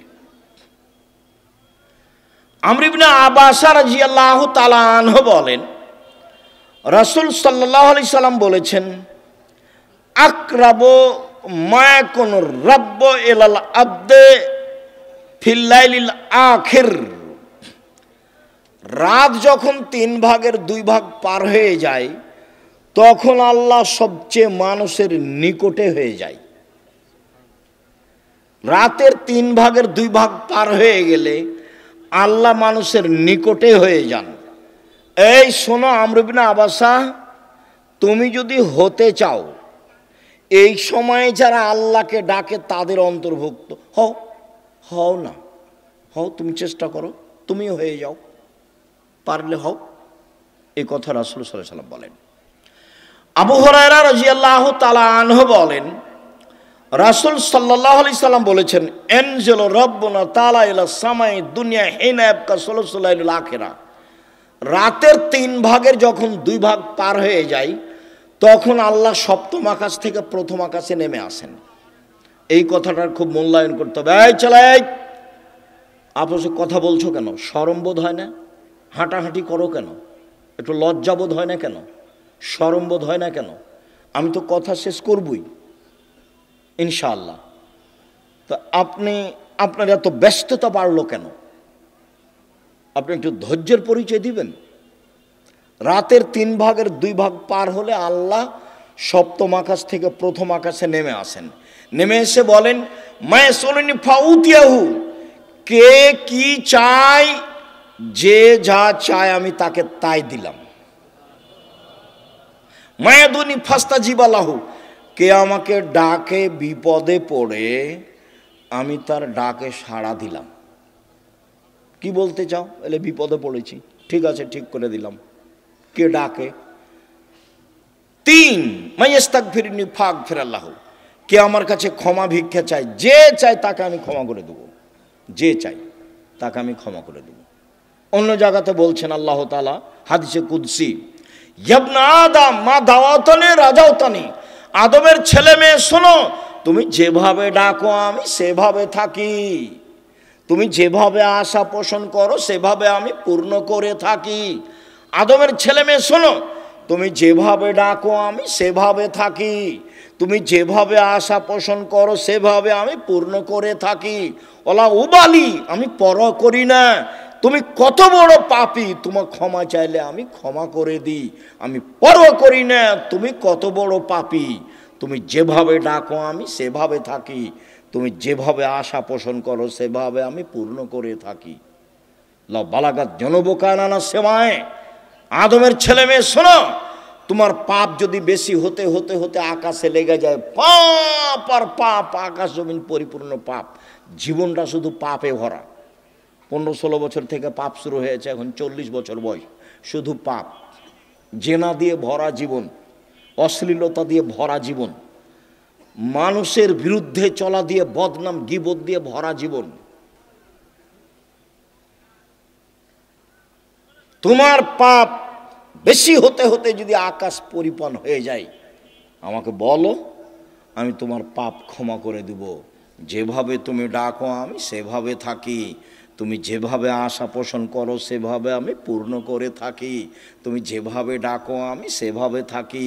আমর ইবনে আব্বাস রাদিয়াল্লাহু তাআলা আনহু বলেন, রাসূল সাল্লাল্লাহু আলাইহি সাল্লাম বলেছেন, আকরাবু মা ইয়াকুনু রাব্বু ইলাল আবদে ফিল লাইলিল আখির, রাত যখন 3 ভাগের 2 ভাগ পার হয়ে যায়, তখন আল্লাহ সবচেয়ে মানুষের নিকটে হয়ে যায়। রাতের 3 ভাগের 2 ভাগ পার হয়ে গেলে আল্লাহ মানুষের নিকটে হয়ে যান। এই শোনো আমর ইবনে আবাসা, তুমি যদি হতে চাও, এই সময়ে যারা আল্লাহকে ডাকে তাদের অন্তর্ভুক্ত হও না, হও, তুমি চেষ্টা করো, তুমিও হয়ে যাও, পারলে হও। এই কথা রাসূল সাল্লাল্লাহু আলাইহি ওয়াসাল্লাম বলেন। আবু হুরায়রা রাদিয়াল্লাহু তাআলা আনহু বলেন, রাসূল সাল্লাল্লাহু আলাইহি সাল্লাম বলেছেন, এনজিলু রাব্বুনা তাআলা ইলা সামাই দুনিয়া হিনা ইয়াবকা সুলুসুল লাইলিল আখিরা, রাতের 3 ভাগের যখন 2 ভাগ পার হয়ে যায়, তখন আল্লাহ 7ম আকাশ থেকে 1ম আকাশে নেমে আসেন। এই কথাটার খুব মূল্যায়ন করতে হবে। এই চালাই, আপসে কথা বলছো কেন? শরম বোধ হয় না? হাঁটাহাঁটি করো কেন? একটু লজ্জাবোধ হয় না কেন? শরমবোধ হয় না কেন? আমি তো কথা শেষ করবই ইনশাআল্লাহ। তো আপনার এত ব্যস্ততা বাড়লো কেন? আপনি একটু ধৈর্যের পরিচয় দিবেন। রাতের 3 ভাগের 2 ভাগ পার হলে আল্লাহ সপ্তম আকাশ থেকে প্রথম আকাশে নেমে আসেন। নেমে এসে বলেন, মায়ে সোলেনি ফাউতিয়াহু, কে কি চায়, যে যা চায় আমি তাকে তাই দিলাম। মায়াদুনি ফাস্তা জিবালাহু, কে আমাকে ডাকে বিপদে পড়ে আমি তার ডাকে সাড়া দিলাম। কি বলতে চাও? এলে বিপদে পড়েছি, ঠিক আছে, ঠিক করে দিলাম। কে ডাকে? 3 মাইয়াস্তাগফিরনি ফাগফিরাল্লাহু, কে আমার কাছে ক্ষমা ভিক্ষা চায়, যে চায় তাকে আমি ক্ষমা করে দেব, যে চাই তাকে আমি ক্ষমা করে দেব। অন্য জায়গাতে বলছেন আল্লাহ তাআলা হাদিসে কুদসি, ইয়াবনা আদম মা দাওয়াতানি রাজাওতানি, আদমের ছেলে মেয়ে শোনো, তুমি যেভাবে ডাকো আমি সেভাবে থাকি, তুমি যেভাবে আশা পোষণ করো সেভাবে আমি পূর্ণ করে থাকি। আদমের ছেলে মেয়ে শোনো, তুমি যেভাবে ডাকো আমি সেভাবে থাকি, তুমি যেভাবে আশা পোষণ করো সেভাবে আমি পূর্ণ করে থাকি। ওলা উবালি, আমি পরোয়া করি না তুমি কত বড় পাপী, তোমার ক্ষমা চাইলে আমি ক্ষমা করে দিই, আমি পরোয়া করি না তুমি কত বড় পাপী, তুমি যেভাবে ডাকো আমি সেভাবে থাকি, তুমি যেভাবে আশা পোষণ করো সেভাবে আমি পূর্ণ করে থাকি। লা বালাগাত জনবকানানা সেমায়, আদমের ছেলে মেয়ে শোনো, তোমার পাপ যদি বেশি হতে হতে হতে আকাশে লেগে যায়, পাপ আর পাপ, আকাশ জমিন পরিপূর্ণ পাপ, জীবনটা শুধু পাপে ভরা। 15-16 বছর থেকে পাপ শুরু হয়েছে, এখন 40 বছর বয়স, শুধু পাপ, জেনা দিয়ে ভরা জীবন, অশ্লীলতা দিয়ে ভরা জীবন, মানুষের বিরুদ্ধে চলা দিয়ে, বদনাম গীবত দিয়ে ভরা জীবন। তোমার পাপ বেশি হতে হতে যদি আকাশ পরিপূর্ণ হয়ে যায়, আমাকে বলো, আমি তোমার পাপ ক্ষমা করে দেব। যেভাবে তুমি ডাকো আমি সেভাবে থাকি, তুমি যেভাবে আশা পোষণ করো সেভাবে আমি পূর্ণ করে থাকি, তুমি যেভাবে ডাকো আমি সেভাবে থাকি,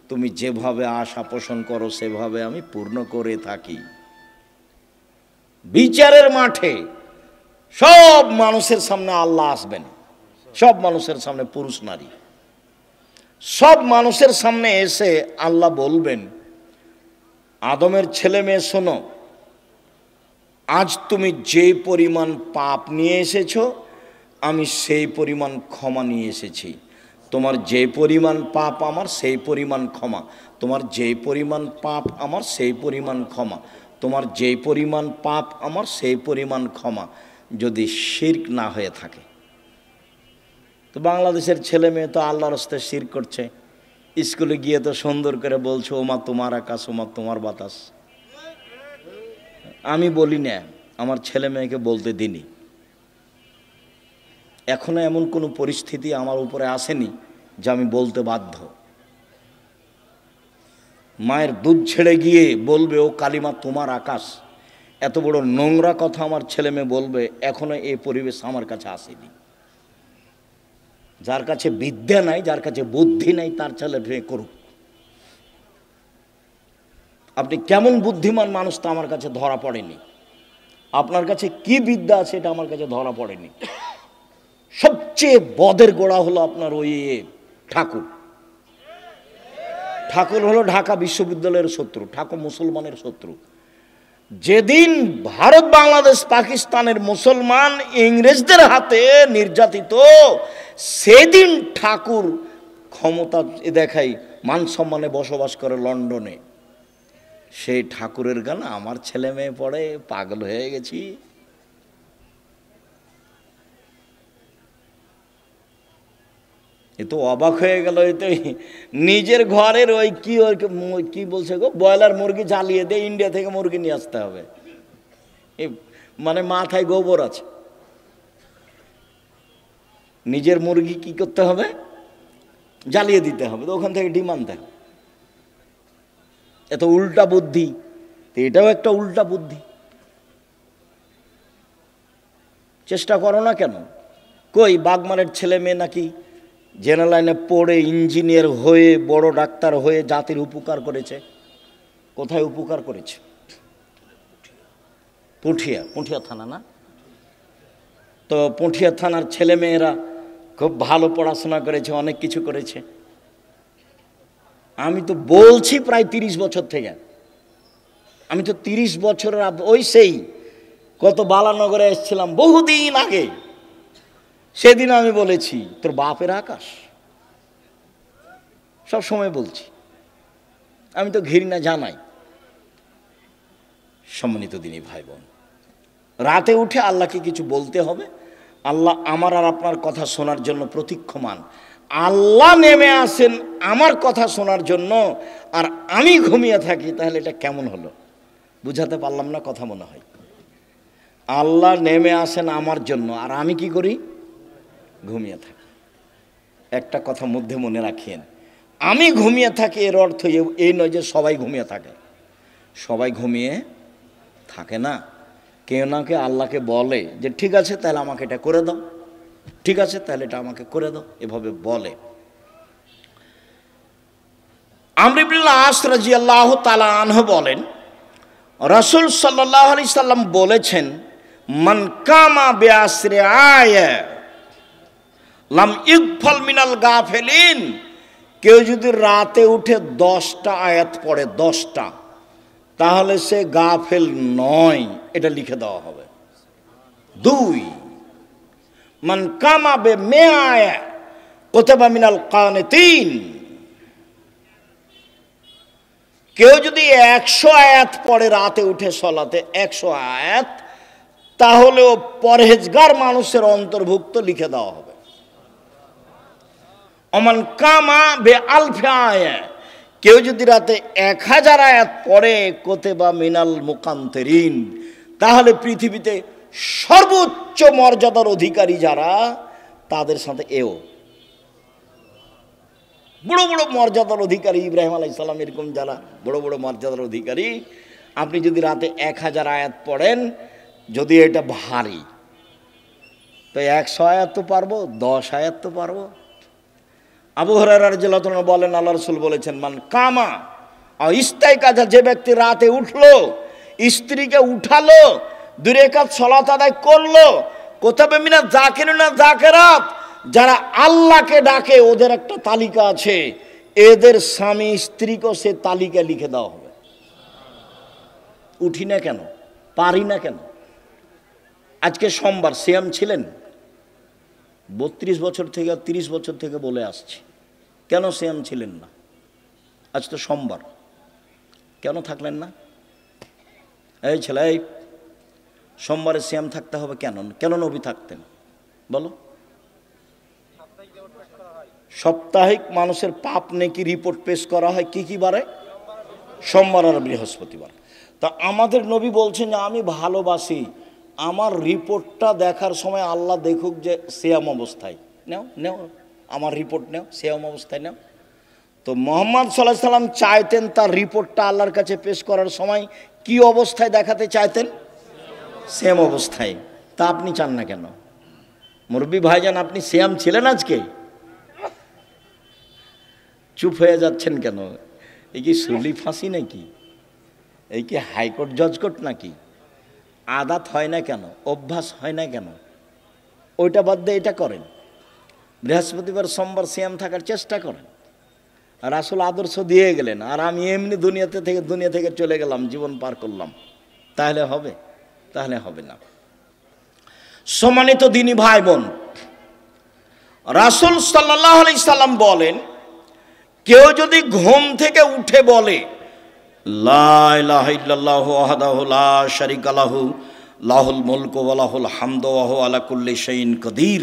তুমি যেভাবে আশা পোষণ করো সেভাবে আমি পূর্ণ করে থাকি। বিচারের মাঠে সব মানুষের সামনে আল্লাহ আসবেন, সব মানুষের সামনে, পুরুষ নারী সব মানুষের সামনে এসে আল্লাহ বলবেন, আদমের ছেলে মেয়ে শোনো, আজ তুমি যে পরিমাণ পাপ নিয়ে এসেছো আমি সেই পরিমাণ ক্ষমা নিয়ে এসেছি। তোমার যে পরিমাণ পাপ আমার সেই পরিমাণ ক্ষমা, তোমার যে পরিমাণ পাপ আমার সেই পরিমাণ ক্ষমা, তোমার যে পরিমাণ পাপ আমার সেই পরিমাণ ক্ষমা, যদি শিরক না হয়ে থাকে। তো বাংলাদেশের ছেলে মেয়ে তো আল্লাহর রাস্তে শিরক করছে, স্কুলে গিয়ে তো সুন্দর করে বলছে ওমা তোমার আকাশ, ওমা তোমার বাতাস। আমি বলি না, আমার ছেলে মেয়েকে বলতে দিনি, এখনো এমন কোনো পরিস্থিতি আমার উপরে আসেনি যে আমি বলতে বাধ্য। মায়ের দুধ ছেড়ে গিয়ে বলবে ও কালিমা তোমার আকাশ, এত বড় নোংরা কথা আমার ছেলে মেয়ে বলবে, এখনো এই পরিবেশ আমার কাছে আসেনি। যার কাছে বিদ্যা নাই, যার কাছে বুদ্ধি নাই, তার ছেলে মেয়ে করুক। আপনি কেমন বুদ্ধিমান মানুষ তা আমার কাছে ধরা পড়েনি, আপনার কাছে কি বিদ্যা আছে এটা আমার কাছে ধরা পড়েনি। সবচেয়ে বদের গোড়া হলো আপনার ওই ঠাকুর। ঠাকুর হলো ঢাকা বিশ্ববিদ্যালয়ের শত্রু, ঠাকুর মুসলমানের শত্রু। যেদিন ভারত বাংলাদেশ পাকিস্তানের মুসলমান ইংরেজদের হাতে নির্যাতিত, সেদিন ঠাকুর ক্ষমতা দেখাই মান সম্মানে বসবাস করে লন্ডনে। সেই ঠাকুরের গান আমার ছেলে মেয়ে পড়ে, পাগল হয়ে গেছি। এ তো অবাক হয়ে গেল, এ তো নিজের ঘরের ওই কি বলছে গো, ব্রয়লার মুরগি জ্বালিয়ে দিয়ে ইন্ডিয়া থেকে মুরগি নিয়ে আসতে হবে, মানে মাথায় গোবর আছে। নিজের মুরগি কি করতে হবে, জ্বালিয়ে দিতে হবে, তো ওখান থেকে ডিম আনতে হবে। এত উল্টা বুদ্ধি, তো এটাও একটা উল্টা বুদ্ধি। চেষ্টা করো না কেন? কই বাগমারের ছেলে মেয়ে নাকি জেনারেল লাইনে পড়ে ইঞ্জিনিয়ার হয়ে বড় ডাক্তার হয়ে জাতির উপকার করেছে। কোথায় উপকার করেছে? পুঠিয়া থানা না? তো পুঠিয়া থানার ছেলে মেয়েরা খুব ভালো পড়াশোনা করেছে, অনেক কিছু করেছে। আমি তো বলছি প্রায় 30 বছর থেকে, আমি তো 30 বছরের ওই সেই কত বালানগরে এসেছিলাম বহুদিন আগে, সেদিন আমি বলেছি তোর বাপের আকাশ, সব সময় বলছি। আমি তো ঘৃণা জানাই। সম্মানিত দিনী ভাই বোন, রাতে উঠে আল্লাহকে কিছু বলতে হবে। আল্লাহ আমার আর আপনার কথা শোনার জন্য প্রতীক্ষমান। আল্লাহ নেমে আসেন আমার কথা শোনার জন্য, আর আমি ঘুমিয়ে থাকি, তাহলে এটা কেমন হলো? বুঝাতে পারলাম না কথা মনে হয়। আল্লাহ নেমে আসেন আমার জন্য, আর আমি কি করি? ঘুমিয়ে থাকি। একটা কথা মধ্যে মনে রাখেন, আমি ঘুমিয়ে থাকি এর অর্থ এই নয় যে সবাই ঘুমিয়ে থাকে। সবাই ঘুমিয়ে থাকে না। কেউ না কেউ আল্লাহকে বলে যে ঠিক আছে তাহলে আমাকে এটা করে দাও, ঠিক আছে তাহলে এটা আমাকে করে দাও, এভাবে বলে। আমর ইবনে আস রাদিয়াল্লাহু তাআলা আনহু বলেন, রাসূল সাল্লাল্লাহু আলাইহি সাল্লাম বলেছেন, মান কামা বিআসরি আয়া লাম ইগফাল মিনাল গাফিলিন। কেউ যদি রাতে উঠে 10টা আয়াত পড়ে, 10টা, তাহলে সে গাফেল নয়, এটা লিখে দেওয়া হবে। 2, মান কামা বে মিআয়া কুতিবা মিনাল কানিতিন। কেউ যদি 100 আয়াত পড়ে রাতে উঠে সলাতে, 100 আয়াত, তাহলেও পরহেজগার মানুষের অন্তর্ভুক্ত লিখে দেওয়া হবে। অমান কামা বে আলফি আয়া, কেউ যদি রাতে 1000 আয়াত পড়ে কুতিবা মিনাল মুকান্তিরিন, তাহলে পৃথিবীতে সর্বোচ্চ মর্যাদার অধিকারী যারা, তাদের সাথে এও বড় বড় মর্যাদার অধিকারী, ইব্রাহিম আলাইহিস সালাম এরকম যারা বড় বড় মর্যাদার অধিকারী, আপনি যদি রাতে 1000 আয়াত পড়েন, যদি এটা ভারী, তো 100 আয়াত তো পারবো, 10 আয়াত তো পারবো। আবু হুরায়রা রাদিয়াল্লাহু তাআলা বলেন, আল্লাহ রাসূল বলেছেন, মান কামা ইস্তাইকাজা, যে ব্যক্তি রাতে উঠলো, স্ত্রীকে উঠালো, 2 রাকাত সালাত আদায় করলো, কুতিবা মিনাজ যাকিরিনা যাকিরাত, যারা আল্লাহকে ডাকে ওদের একটা তালিকা আছে, এদের স্বামী স্ত্রীকেও সে তালিকা লিখে দেওয়া হবে। উঠি না কেন? পারি না কেন? আজকে সোমবার, সিয়াম ছিলেন 32 বছর থেকে, 30 বছর থেকে বলে আসছি, কেন সিয়াম ছিলেন না? আজ তো সোমবার, কেন থাকলেন না? এই ছেলে, এই সোমবারে সিয়াম থাকতে হবে কেন? কেন নবী থাকতেন বলো? সাপ্তাহিক মানুষের পাপ নেকি রিপোর্ট পেশ করা হয় কি কি বারে? সোমবার আর বৃহস্পতিবার। তা আমাদের নবী বলছেন যে আমি ভালোবাসি আমার রিপোর্টটা দেখার সময় আল্লাহ দেখুক যে সিয়াম অবস্থায়। নেও নেও আমার রিপোর্ট নেও, সিয়াম অবস্থায় নেও। তো মুহাম্মদ সাল্লাল্লাহু আলাইহি সাল্লাম চাইতেন তার রিপোর্টটা আল্লাহর কাছে পেশ করার সময় কি অবস্থায় দেখাতে চাইতেন? সিয়াম অবস্থায়। তা আপনি চান না কেন? মুরব্বী ভাইজান, আপনি সিয়াম ছিলেন আজকে? চুপ হয়ে যাচ্ছেন কেন? এই কি সুলি ফাঁসি নাকি? এই কি হাইকোর্ট জজকোর্ট নাকি? আদাত হয় না কেন? অভ্যাস হয় না কেন? ওইটা বাদ দিয়ে এটা করেন। বৃহস্পতিবার সোমবার সিয়াম থাকার চেষ্টা করেন। আর আসলে আদর্শ দিয়ে গেলেন, আর আমি এমনি দুনিয়া থেকে চলে গেলাম, জীবন পার করলাম, তাহলে হবে? তাহলে হবে না। সম্মানিত দিনী ভাই বোন, রাসূল সাল্লাল্লাহু আলাইহি সাল্লাম বলেন, কেউ যদি ঘুম থেকে উঠে বলে লা ইলাহা ইল্লাল্লাহু ওয়াহদাহু লা শারীকা লাহু লাহুল মুলকু ওয়া লাহুল হামদু ওয়া হুয়া আলা কুল্লি শাইইন কাদির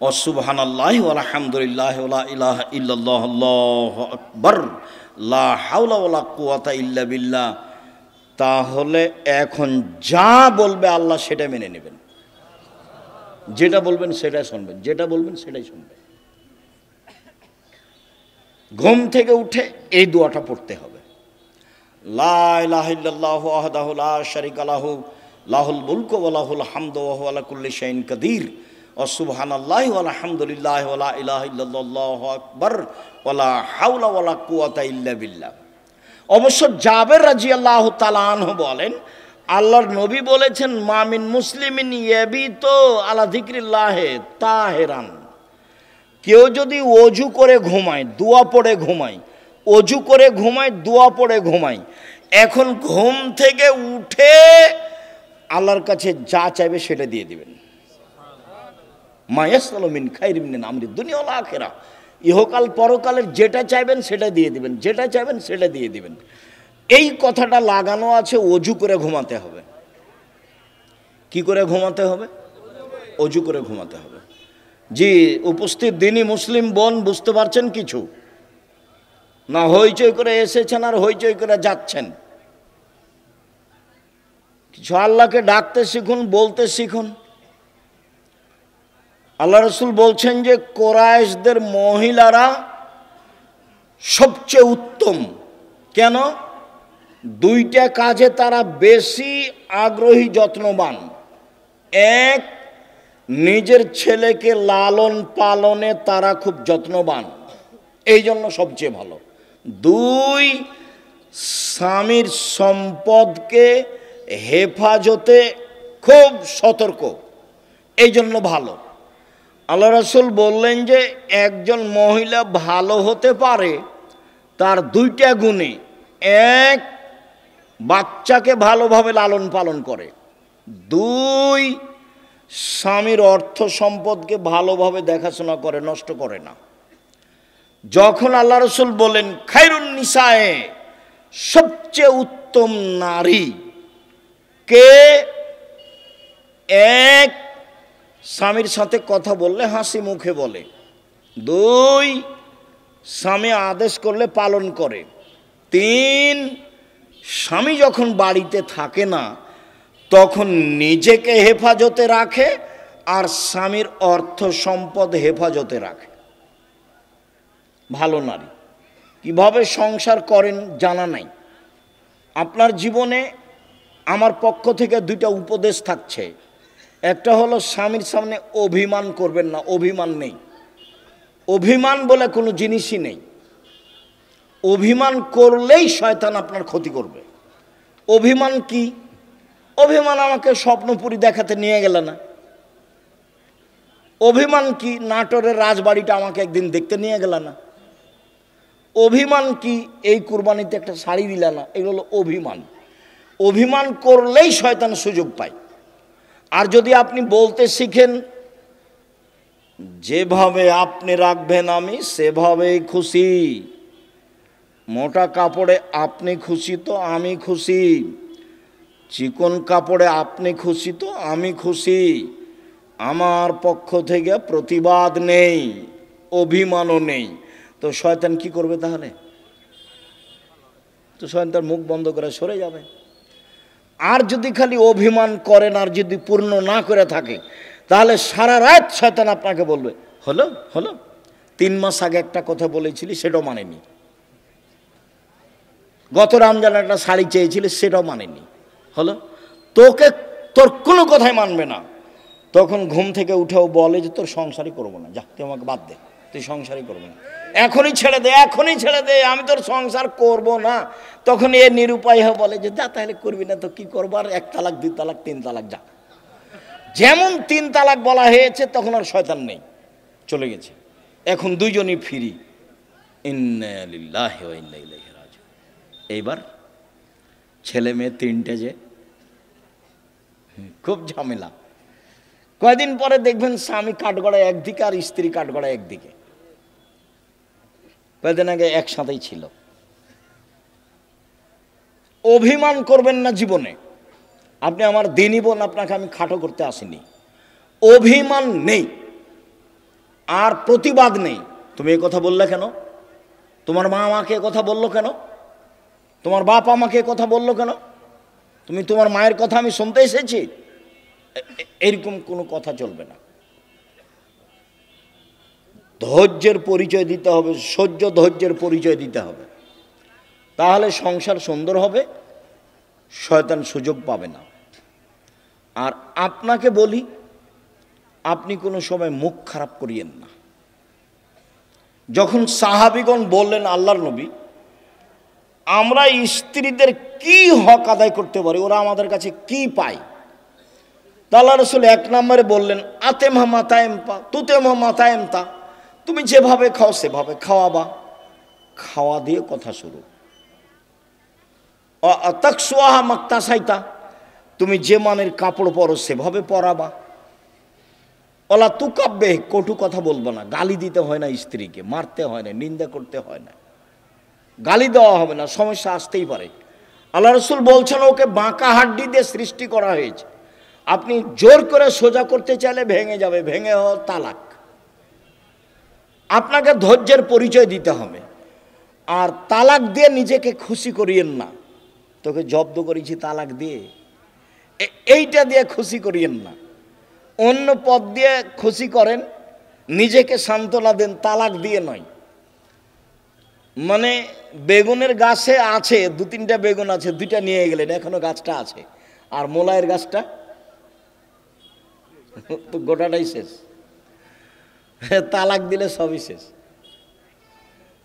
ও সুবহানাল্লাহি ওয়া আলহামদুলিল্লাহি ওয়া লা ইলাহা ইল্লাল্লাহু আল্লাহু আকবার লা হাওলা ওয়া লা কুওয়াতা ইল্লা বিল্লাহ, তাহলে এখন যা বলবে আল্লাহ সেটা মেনে নেবেন। যেটা বলবেন সেটাই শুনবেন, যেটা বলবেন সেটাই শুনবেন। ঘুম থেকে উঠে এই দোয়াটা পড়তে হবে, লা ইলাহা ইল্লাল্লাহু ওয়াহদাহু লা শারীকা লাহু লাহুল মুলকু ওয়া লাহুল হামদু ওয়া হুয়া আলা কুল্লি শাইইন কাদির সুবহানাল্লাহি ওয়া আলহামদুলিল্লাহি ওয়া লা ইলাহা ইল্লাল্লাহু আকবার ওয়া লা হাওলা ওয়া লা কুওয়াতা ইল্লা বিল্লাহ। অবশ্য জাবের রাদিয়াল্লাহু তাআলা আনহু বলেন, আল্লাহর নবী বলেছেন, মামিন মুসলিমিন ইয়াবিতু আলা যিকরিল্লাহি তাহিরান, কেউ যদি ওযু করে ঘুমায়, দোয়া পড়ে ঘুমায়, ওযু করে ঘুমায়, দোয়া পড়ে ঘুমায়, এখন ঘুম থেকে উঠে আল্লাহর কাছে যা চাইবে সেটা দিয়ে দিবেন। মা ইয়াসআলু মিন খাইরিন মিন আমরি দুনিয়া ওয়াল আখিরা, ইহকাল পরকালের যেটা চাইবেন সেটা দিয়ে দিবেন, যেটা চাইবেন সেটা দিয়ে দিবেন। এই কথাটা লাগানো আছে ওযু করে ঘুমাতে হবে। কি করে ঘুমাতে হবে? ওযু করে ঘুমাতে হবে। জি, উপস্থিত দিনী মুসলিম বোন বুঝতে পারছেন কিছু? না হইচই করে এসেছেন আর হইচই করে যাচ্ছেন? কিছু আল্লাহকে ডাকতে শিখুন, বলতে শিখুন। আল্লাহ রাসূল বলছেন যে কোরাইশদের মহিলারা সবচেয়ে উত্তম। কেন? দুইটা কাজে তারা বেশি আগ্রহী, যত্নবান। এক, নিজের ছেলেকে লালন পালনে তারা খুব যত্নবান, এই জন্য সবচেয়ে ভালো। দুই, স্বামীর সম্পদকে হেফাজতে খুব সতর্ক, এই জন্য ভালো। আল্লাহ রাসূল বললেন যে একজন মহিলা ভালো হতে পারে তার দুইটা গুণে। এক, বাচ্চাকে ভালোভাবে লালন পালন করে। দুই, স্বামীর অর্থ সম্পদকে ভালোভাবে দেখাশোনা করে, নষ্ট করে না। যখন আল্লাহ রাসূল বলেন খায়রুন নিসায়ে, সবচেয়ে উত্তম নারী কে? এক, স্বামীর সাথে কথা বললে হাসি মুখে বলে। দুই, স্বামী আদেশ করলে পালন করে। তিন, স্বামী যখন বাড়িতে থাকে না তখন নিজেকে হেফাজতে রাখে আর স্বামীর অর্থ সম্পদ হেফাজতে রাখে। ভালো নারী। কিভাবে সংসার করেন জানা নাই। আপনার জীবনে আমার পক্ষ থেকে দুইটা উপদেশ থাকছে। একটা হলো স্বামীর সামনে অভিমান করবেন না। অভিমান নেই, অভিমান বলে কোনো জিনিসই নেই। অভিমান করলেই শয়তান আপনার ক্ষতি করবে। অভিমান কি? অভিমান আমাকে স্বপ্নপুরী দেখাতে নিয়ে গেল না। অভিমান কি? নাটোরের রাজবাড়িটা আমাকে একদিন দেখতে নিয়ে গেল না। অভিমান কি? এই কুরবানিতে একটা শাড়ি দিল না। এগুলো অভিমান। অভিমান করলেই শয়তান সুযোগ পায়। আর যদি আপনি বলতে শিখেন যেভাবে আপনি রাখবেন আমি সেভাবেই খুশি, মোটা কাপড়ে আপনি খুশি তো আমি খুশি, চিকন কাপড়ে আপনি খুশি তো আমি খুশি, আমার পক্ষ থেকে প্রতিবাদ নেই, অভিমানও নেই, তো শয়তান কি করবে তাহলে? তো শয়তান মুখ বন্ধ করে সরে যাবে। আর যদি খালি অভিমান করেন আর যদি পূর্ণ না করে থাকে তাহলে সারা রাত শয়তান আপনাকে বলবে হলো হলো 3 মাস আগে একটা কথা বলেছিলি সেটাও মানেনি, গত রমজানে একটা শাড়ি চেয়েছিলি সেটাও মানেনি, হলো তোকে, তোর কোনো কথাই মানবে না। তখন ঘুম থেকে উঠেও বলে যে তোর সংসারই করবো না, যা তুই আমাকে বাদ দে, তুই সংসারই করবো না, এখনই ছেড়ে দে, এখনই ছেড়ে দে, আমি তোর সংসার করব না। তখন এ নিরুপায় হয়ে বলে যে যা তাহলে করবি না তো কি করবো, আর 1 তালাক 2 তালাক 3 তালাক যা। যেমন 3 তালাক বলা হয়েছে তখন আর শয়তান নেই, চলে গেছে। এখন দুইজনই ফ্রি। ইন্না লিল্লাহি ওয়া ইন্না ইলাইহি রাজিউন। এইবার ছেলে মেয়ে 3টে, যে খুব ঝামেলা। কয়েকদিন পরে দেখবেন স্বামী কাঠগড়ায় একদিকে আর স্ত্রী কাঠগড়ায় একদিকে। কয়েকদিন আগে একসাথেই ছিল। অভিমান করবেন না জীবনে। আপনি আমার দিনী বোন, আপনাকে আমি খাটো করতে আসিনি। অভিমান নেই আর প্রতিবাদ নেই। তুমি এই কথা বললে কেন? তোমার মা আমাকে কথা বললো কেন? তোমার বাপ আমাকে কথা বললো কেন? তুমি তোমার মায়ের কথা আমি শুনতে এসেছি? এরকম কোনো কথা চলবে না। ধৈর্যের পরিচয় দিতে হবে, সহ্য ধৈর্যের পরিচয় দিতে হবে, তাহলে সংসার সুন্দর হবে, শয়তান সুযোগ পাবে না। আর আপনাকে বলি, আপনি কোনো সময় মুখ খারাপ করিয়েন না। যখন সাহাবীগণ বললেন আল্লাহর নবী আমরা স্ত্রীদের কি হক আদায় করতে পারি, ওরা আমাদের কাছে কি পায়, আল্লাহ রাসূল এক নম্বরে বললেন আতেমা মাতায়েমপা তুতেমা মাতায়েমতা, তুমি যেভাবে খাও সেভাবে খাওয়াবা, খাওয়া দিয়ে কথা শুরু। তাকসুয়াহা মাক্তাসাইতা, তুমি যে মানের কাপড় পরো সেভাবে পরাবা। ওলা তুকাব্বে, কটু কথা বলবো না, গালি দিতে হয় না, স্ত্রীকে মারতে হয় না, নিন্দা করতে হয় না, গালি দেওয়া হবে না, সমস্যা আসতেই পারে। আল্লাহ রাসূল বলছেন ওকে বাঁকা হাড্ডি দিয়ে সৃষ্টি করা হয়েছে, আপনি জোর করে সোজা করতে চাইলে ভেঙে যাবে, ভেঙে হওয়া তালাক। আপনাকে ধৈর্যের পরিচয় দিতে হবে। আর তালাক দিয়ে নিজেকে খুশি করিয়েন না, তোকে জব্দ করেছি তালাক দিয়ে, এইটা দিয়ে খুশি করিয়েন না, অন্য পথ দিয়ে খুশি করেন, নিজেকে সান্ত্বনা দেন, তালাক দিয়ে নয়। মানে বেগুনের গাছে আছে 2-3টা বেগুন আছে, 2টা নিয়ে গেলেন, এখনো গাছটা আছে, আর মোলায়ের গাছটা তো গোটাটাই শেষ, তালাক দিলে সবই শেষ।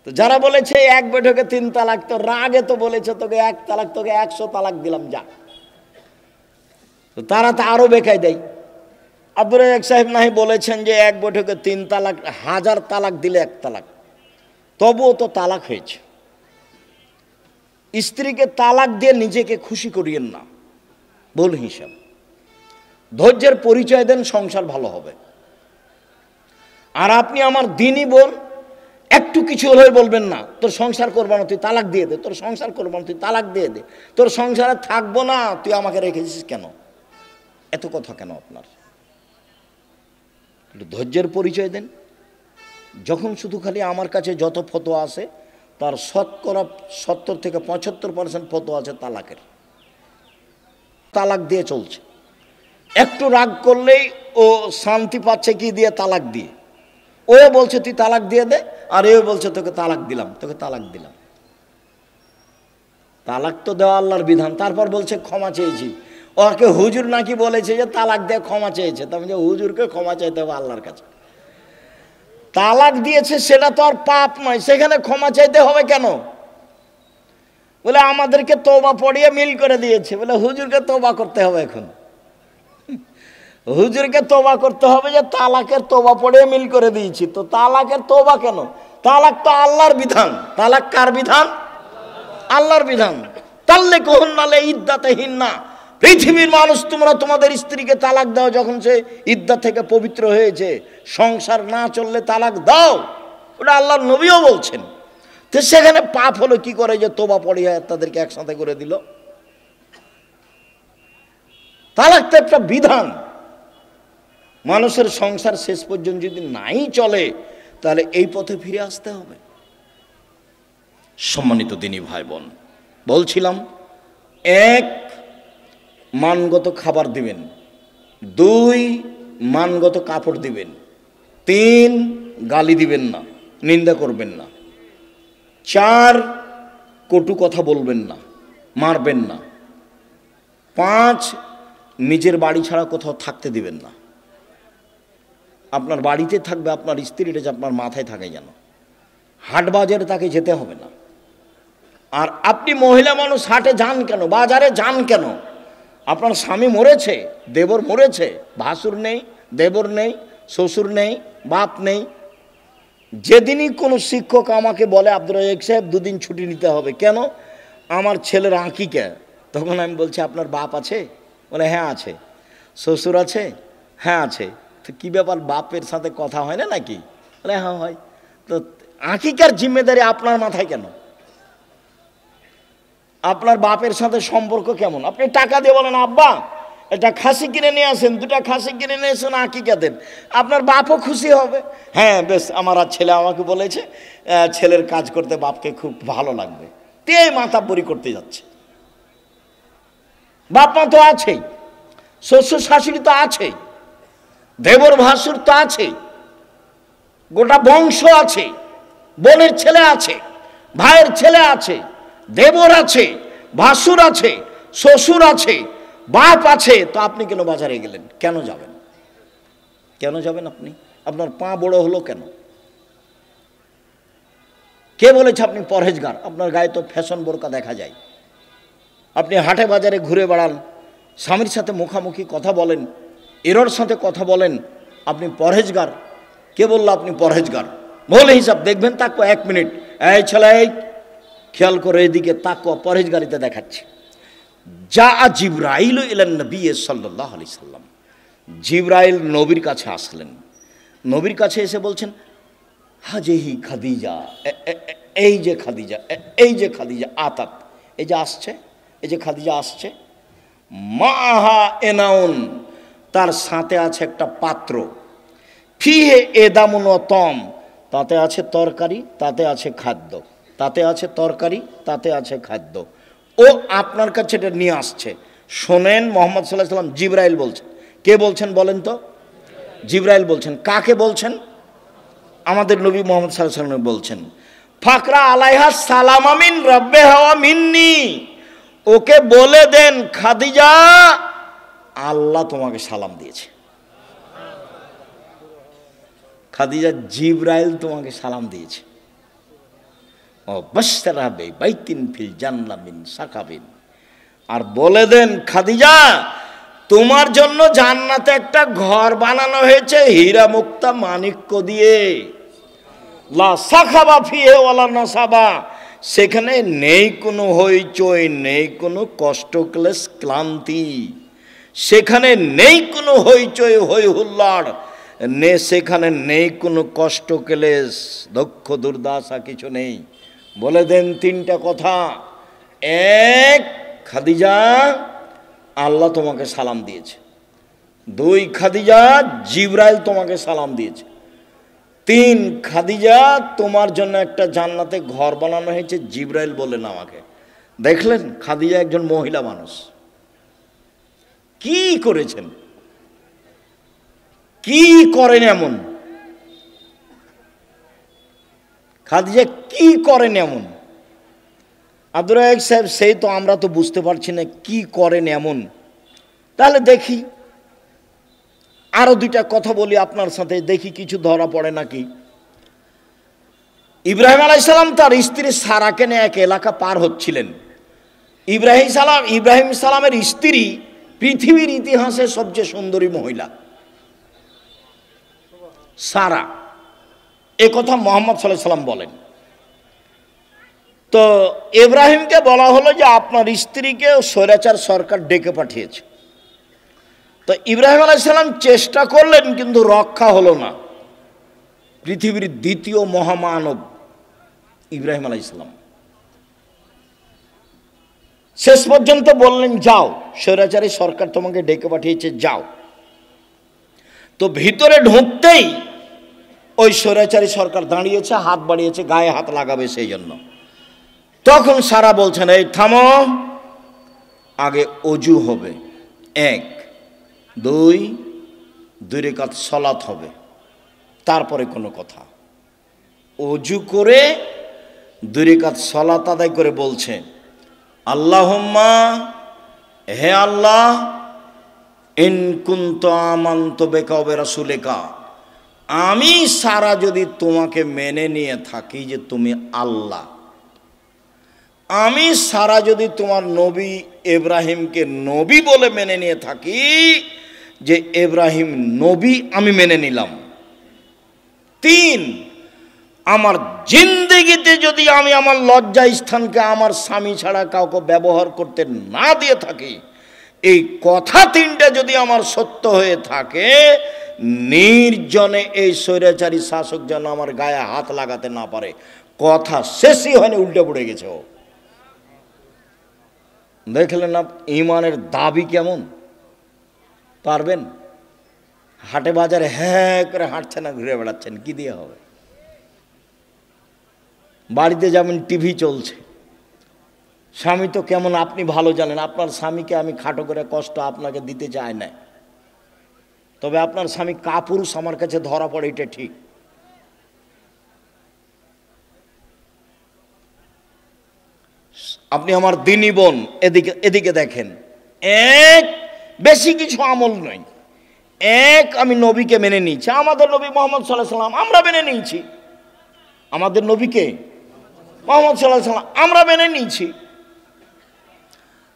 তো যারা বলেছে এক বৈঠকে 3 তালাক, তো রাগে তো বলেছে তোকে 1 তালাক, তোকে 100 তালাক দিলাম যা, তো তারা তো আরো বেকায় দেয়। আব্দুর রাজ্জাক সাহেব নাহি বলেছেন যে এক বৈঠকে 3 তালাক, 1000 তালাক দিলে 1 তালাক, তবুও তো তালাক হয়েছে। স্ত্রীকে তালাক দিয়ে নিজেকে খুশি করিয়েন না, ভুল হিসাব। ধৈর্যের পরিচয় দেন, সংসার ভালো হবে। আর আপনি আমার দিনই বোন, একটু কিছু হলে বলবেন না তোর সংসার করবো না, তুই তালাক দিয়ে দে, তোর সংসার করবো না, তুই তালাক দিয়ে দে, তোর সংসারে থাকবো না, তুই আমাকে রেখেছিস কেন, এত কথা কেন আপনার? ধৈর্যের পরিচয় দেন। যখন শুধু খালি আমার কাছে যত ফতোয়া আছে তার শতকরা 70 থেকে 75% ফতোয়া আছে তালাকের, তালাক দিয়ে চলছে। একটু রাগ করলেই ও শান্তি পাচ্ছে কি দিয়ে, তালাক দিয়ে। ও বলছে তুই তালাক দিয়ে দে, আর এও বলছে তোকে তালাক দিলাম, তোকে তালাক দিলাম। তালাক তো দেওয়া আল্লাহর বিধান, তারপর বলছে ক্ষমা চেয়েছি। ওকে হুজুর নাকি বলেছে যে তালাক দিয়ে ক্ষমা চেয়েছে, তার মানে হুজুরকে ক্ষমা চাইতে হবে আল্লাহর কাছে। তালাক দিয়েছে সেটা তো আর পাপ নয়, সেখানে ক্ষমা চাইতে হবে কেন? বলে আমাদেরকে তওবা পড়িয়ে মিল করে দিয়েছে, বলে হুজুরকে তওবা করতে হবে। এখন হুজুরকে তওবা করতে হবে যে তালাকের তওবা পড়িয়ে মিল করে দিয়েছি, তো তালাকের তওবা কেন? তালাক তো আল্লাহর বিধান। তালাক কার বিধান? আল্লাহর বিধান। তাল্লিকুহুন্না লিইদ্দাতিহিন্না, পৃথিবীর মানুষ তোমরা তোমাদের স্ত্রীকে তালাক দাও যখন সে ইদ্দাত থেকে পবিত্র হয়েছে, সংসার না চললে তালাক দাও, ওটা আল্লাহর নবীও বলছেন। তো সেখানে পাপ হলো কি করে যে তওবা পড়িয়ে তাদেরকে একসাথে করে দিল? তালাক তো একটা বিধান। মানুষের সংসার শেষ পর্যন্ত যদি নাই চলে তাহলে এই পথে ফিরে আসতে হবে। সম্মানিত দিনী ভাই বোন, বলছিলাম 1 মানগত খাবার দিবেন, 2 মানগত কাপড় দিবেন, 3 গালি দিবেন না, নিন্দা করবেন না, 4 কটু কথা বলবেন না, মারবেন না, 5 নিজের বাড়ি ছাড়া কোথাও থাকতে দিবেন না। আপনার বাড়িতে থাকবে, আপনার স্ত্রীটা যে আপনার মাথায় থাকে যেন, হাট বাজারে তাকে যেতে হবে না। আর আপনি মহিলা মানুষ হাটে যান কেন, বাজারে যান কেন? আপনার স্বামী মরেছে, দেবর মরেছে, ভাসুর নেই, দেবর নেই, শ্বশুর নেই, বাপ নেই। যেদিনই কোনো শিক্ষক আমাকে বলে আব্দুর রাজ্জাক সাহেব 2 দিন ছুটি নিতে হবে, কেন? আমার ছেলের আঁকিকা, তখন আমি বলছি আপনার বাপ আছে? বলে হ্যাঁ আছে। শ্বশুর আছে? হ্যাঁ আছে। তো কী ব্যাপার, বাপের সাথে কথা হয় না নাকি? বলে হ্যাঁ হয়। তো আঁকিকার জিম্মেদারি আপনার মাথায় কেন? আপনার বাপের সাথে সম্পর্ক কেমন? আপনি টাকা দিয়ে বলেন আব্বা এটা খাসি কিনে নিয়ে আসেন, 2টা খাসি কিনে নিয়ে এসেন, আঁকিকা দেন, আপনার বাপও খুশি হবে। হ্যাঁ বেশ, আমার আর ছেলে আমাকে বলেছে ছেলের কাজ করতে বাপকে খুব ভালো লাগবে, তে মাতাব্বরি করতে যাচ্ছে। বাপ মা তো আছেই, শ্বশুর শাশুড়ি তো আছেই, দেবর ভাসুর তো আছেই, গোটা বংশ আছে, বোনের ছেলে আছে, ভাইয়ের ছেলে আছে, দেবর আছে, ভাসুর আছে, শ্বশুর আছে, বাপ আছে। তো আপনি কেন বাজারে গেলেন? কেন যাবেন? কেন যাবেন আপনি? আপনার পা বড় হলো কেন? কে বলেছে আপনি পরহেজগার? আপনার গায়ে তো ফ্যাশন বোরকা দেখা যায়। আপনি হাটে বাজারে ঘুরে বেড়ান, স্বামীর সাথে মুখামুখি কথা বলেন, এরর সাথে কথা বলেন, আপনি পরহেজগার? কে বললো আপনি পরহেজগার? বলে হিসাব দেখবেন, তাকো 1 মিনিট, এই ছেলে খেয়াল করে এদিকে তাকো, পরহেজগারিতে দেখাচ্ছে। যা জিবরাইল ইলান নবী সাল্লাল্লাহু আলাইহি সাল্লাম, জিবরাইল নবীর কাছে আসলেন। নবীর কাছে এসে বলছেন, হাজেহি খাদিজা, এই যে খাদিজা, এই যে খাদিজা আতাত, এই যে আসছে, এই যে খাদিজা আসছে। মাহা এনাউন, তার সাথে আছে একটা পাত্র। ফিহে এদামুন তম, তাতে আছে তরকারি, তাতে আছে খাদ্য, তাতে আছে তরকারি, তাতে আছে খাদ্য। ও আপনার কাছে এটা নিয়ে আসছে। শোনেন, মোহাম্মদ সাল্লাল্লাহু আলাইহি সাল্লাম, জিবরাইল বলছেন। কে বলছেন বলেন তো? জিবরাইল বলছেন। কাকে বলছেন? আমাদের নবী মোহাম্মদ সাল্লাল্লাহু আলাইহি সাল্লাম বলছেন, ফাকরা আলাইহা সালাম আমিন রব্বে হাওয়া মিন্নি, ওকে বলে দেন খাদিজা আল্লাহ তোমাকে সালাম দিয়েছে। খাদিজা, জিবরাইল তোমাকে সালাম দিয়েছে। ও বাশশারা বাইতিন ফিল জান্নাহ মিন সাকাবিন, আর বলে দেন খাদিজা তোমার জন্য জান্নাতে একটা ঘর বানানো হয়েছে হীরা মুক্তা মাণিক্য দিয়ে। লা সাখাবা ফিহে ওয়ালা নাসাবা, সেখানে নেই কোনো হইচই, নেই কোনো কষ্ট ক্লেশ ক্লান্তি, সেখানে নেই কোনো হইচই হই হুল্লাড়, সেখানে নেই কোনো কষ্ট ক্লেশ দুঃখ দুর্দশা, কিছু নেই। বলে দেন 3টা কথা। 1, খাদিজা আল্লাহ তোমাকে সালাম দিয়েছে। 2, খাদিজা জিবরাইল তোমাকে সালাম দিয়েছে। 3, খাদিজা তোমার জন্য একটা জান্নাতে ঘর বানানো হয়েছে, জিবরাইল বললেন আমাকে। দেখলেন, খাদিজা একজন মহিলা মানুষ, কি করেছেন, কি করেন এমন? খাদিজা কি করেন এমন? আব্দুর রাজ্জাক সাহেব, সেই তো আমরা তো বুঝতে পারছি না কি করেন এমন। তাহলে দেখি আরো 2টা কথা বলি আপনার সাথে, দেখি কিছু ধরা পড়ে নাকি। ইব্রাহিম আলাইহিস সালাম তার স্ত্রী সারাকে নিয়ে এক এলাকা পার হচ্ছিলেন। ইব্রাহিম সালামের স্ত্রী পৃথিবীর ইতিহাসে সবচেয়ে সুন্দরী মহিলা সারা, এ কথা মুহাম্মদ সাল্লাল্লাহু আলাইহি সাল্লাম বলেন। তো ইব্রাহিমকে বলা হলো যে আপনার স্ত্রীকে স্বৈরাচার সরকার ডেকে পাঠিয়েছে। তো ইব্রাহিম আলাইহিস সালাম চেষ্টা করলেন, কিন্তু রক্ষা হলো না। পৃথিবীর 2য় মহামানব ইব্রাহিম আলাইহিস সালাম শেষ পর্যন্ত বললেন, যাও, স্বৈরাচারী সরকার তোমাকে ডেকে পাঠিয়েছে, যাও। তো ভিতরে ঢুকতেই ওই স্বৈরাচারী সরকার দাঁড়িয়েছে, হাত বাড়িয়েছে, গায়ে হাত লাগাবে সেই জন্য। তখন সারা বলছেন, এই থামো, আগে অজু হবে, 1, 2 রাকাত সালাত হবে, তারপরে কোনো কথা। অজু করে 2 রাকাত সালাত আদায় করে বলছে, আল্লাহুম্মা, হে আল্লাহ, ইন কুনতু আমানতু বিকা ওয়া বিরাসূলিকা, আমি সারা যদি তোমাকে মেনে নিয়ে থাকি যে তুমি আল্লাহ, আমি সারা যদি তোমার নবী ইব্রাহিমকে নবী বলে মেনে নিয়ে থাকি, যে ইব্রাহিম নবী আমি মেনে নিলাম। 3, আমার জিন্দেগিতে যদি আমি আমার লজ্জা স্থানকে আমার স্বামী ছাড়া কাউকে ব্যবহার করতে না দিয়ে থাকি, এই কথা 3টা যদি আমার সত্য হয়ে থাকে, নির্জনে এই স্বৈরাচারী শাসক যেন আমার গায়ে হাত লাগাতে না পারে। কথা শেষই হয়নি, উল্টে পড়ে গেছে ও। দেখলেন না ইমানের দাবি কেমন? পারবেন? হাটে বাজারে হ্যাঁ করে হাঁটছেন না, ঘুরে বেড়াচ্ছেন, কি দিয়ে হবে? বাড়িতে যাবেন, টিভি চলছে, স্বামী তো কেমন আপনি ভালো জানেন। আপনার স্বামীকে আমি খাটো করে কষ্ট আপনাকে দিতে চাই না, তবে আপনার স্বামী কাপুরুষ আমার কাছে ধরা পড়ে, এটা ঠিক। আপনি আমার দিনী বোন, এদিকে দেখেন, বেশি কিছু আমল নয়, এক, আমি নবীকে মেনে নিয়েছি, আমাদের নবী মুহাম্মদ সাল্লাল্লাহু আলাইহি ওয়াসাল্লাম আমরা মেনে নিয়েছি, আমাদের নবীকে মুহাম্মদ সাল্লাল্লাহু আলাইহি ওয়াসাল্লাম আমরা মেনে নিয়েছি।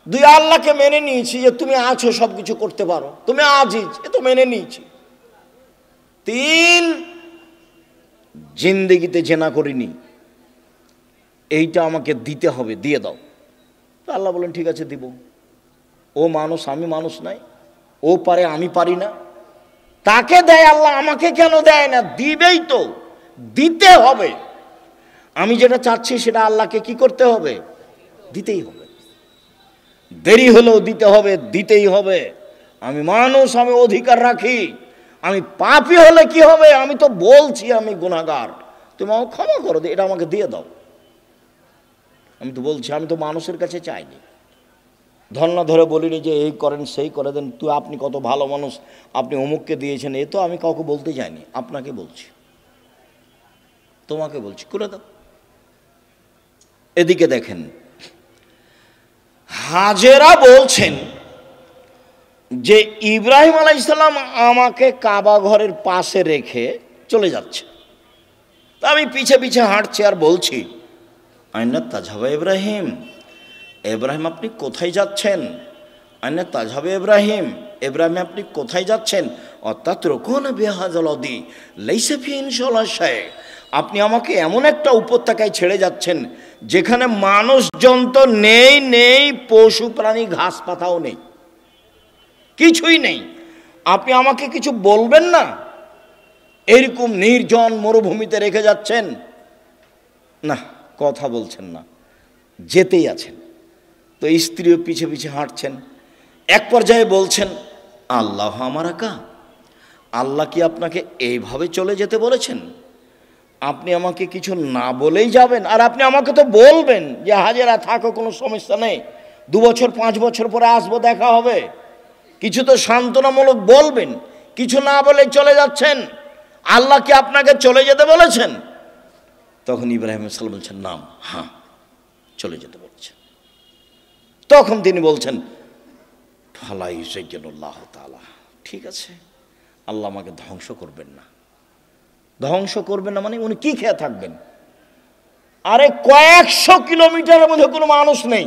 দুই, আল্লাহকে মেনে নিয়েছি যে তুমি আছো, সব কিছু করতে পারো, তুমি আজিজ, এ তো মেনে নিয়েছি। তিন, জিন্দেগিতে জেনা করিনি, এইটা আমাকে দিতে হবে, দিয়ে দাও। তো আল্লাহ বলেন ঠিক আছে দিব। ও মানুষ, আমি মানুষ নাই, ও পারে আমি পারি না, তাকে দেয় আল্লাহ, আমাকে কেন দেয় না? দিবেই তো, দিতে হবে। আমি যেটা চাচ্ছি সেটা আল্লাহকে কি করতে হবে? দিতেই হবে। দেরি হলেও দিতে হবে, দিতেই হবে। আমি মানুষ, আমি অধিকার রাখি। আমি পাপী হলে কি হবে? আমি তো বলছি আমি গুনাহগার, তুমি আমাকে ক্ষমা করো, এটা আমাকে দিয়ে দাও। আমি তো বলছি, আমি তো মানুষের কাছে চাইনি, ধর্ণা ধরে বলিনি যে এই করেন সেই করে দেন, তুই আপনি কত ভালো মানুষ, আপনি অমুককে দিয়েছেন, এ তো আমি কাউকে বলতে চাইনি, আপনাকে বলছি, তোমাকে বলছি, করে দাও। এদিকে দেখেন, হাজেরা বলছেন যে ইব্রাহিম আলাইহিস সালাম আমাকে কাবা ঘরের পাশে রেখে চলে যাচ্ছে, তা আমি পিছে পিছে হাঁটছি আর বলছি, আইনা তাজহাবা ইব্রাহিম, ইব্রাহিম আপনি কোথায় যাচ্ছেন? আইনা তাজহাবা ইব্রাহিম, ইব্রাহিম আপনি কোথায় যাচ্ছেন? অর্থাৎ রকুন বিহাজালদি লাইসা ফি ইনশাআল্লাহ শাই, আপনি আমাকে এমন একটা উপত্যকায় ছেড়ে যাচ্ছেন যেখানে মানুষজন তো নেই, নেই পশু প্রাণী, ঘাস পাতাও নেই, কিছুই নেই, আপনি আমাকে কিছু বলবেন না? এরকম নির্জন মরুভূমিতে রেখে যাচ্ছেন, না কথা বলছেন না, যেতেই আছেন। তো স্ত্রীও পিছে পিছে হাঁটছেন। এক পর্যায়ে বলছেন, আল্লাহ আমার আকা, আল্লাহ কি আপনাকে এইভাবে চলে যেতে বলেছেন? আপনি আমাকে কিছু না বলেই যাবেন? আর আপনি আমাকে তো বলবেন যে হাজেরা থাকো, কোনো সমস্যা নেই, 2 বছর 5 বছর পরে আসবো, দেখা হবে, কিছু তো সান্ত্বনামূলক বলবেন, কিছু না বলে চলে যাচ্ছেন। আল্লাহ কি আপনাকে চলে যেতে বলেছেন? তখন ইব্রাহিম আলাইহিস সালাম বলছেন, নাম, হ্যাঁ চলে যেতে বলছেন। তখন তিনি বলছেন, ফালা ইউযাইয়িনুল্লাহু তাআলা, ঠিক আছে, আল্লাহ আমাকে ধ্বংস করবেন না। ধ্বংস করবেন না মানে উনি কি খেয়ে থাকবেন? আরে কয়েকশো কিলোমিটারের মধ্যে কোনো মানুষ নেই,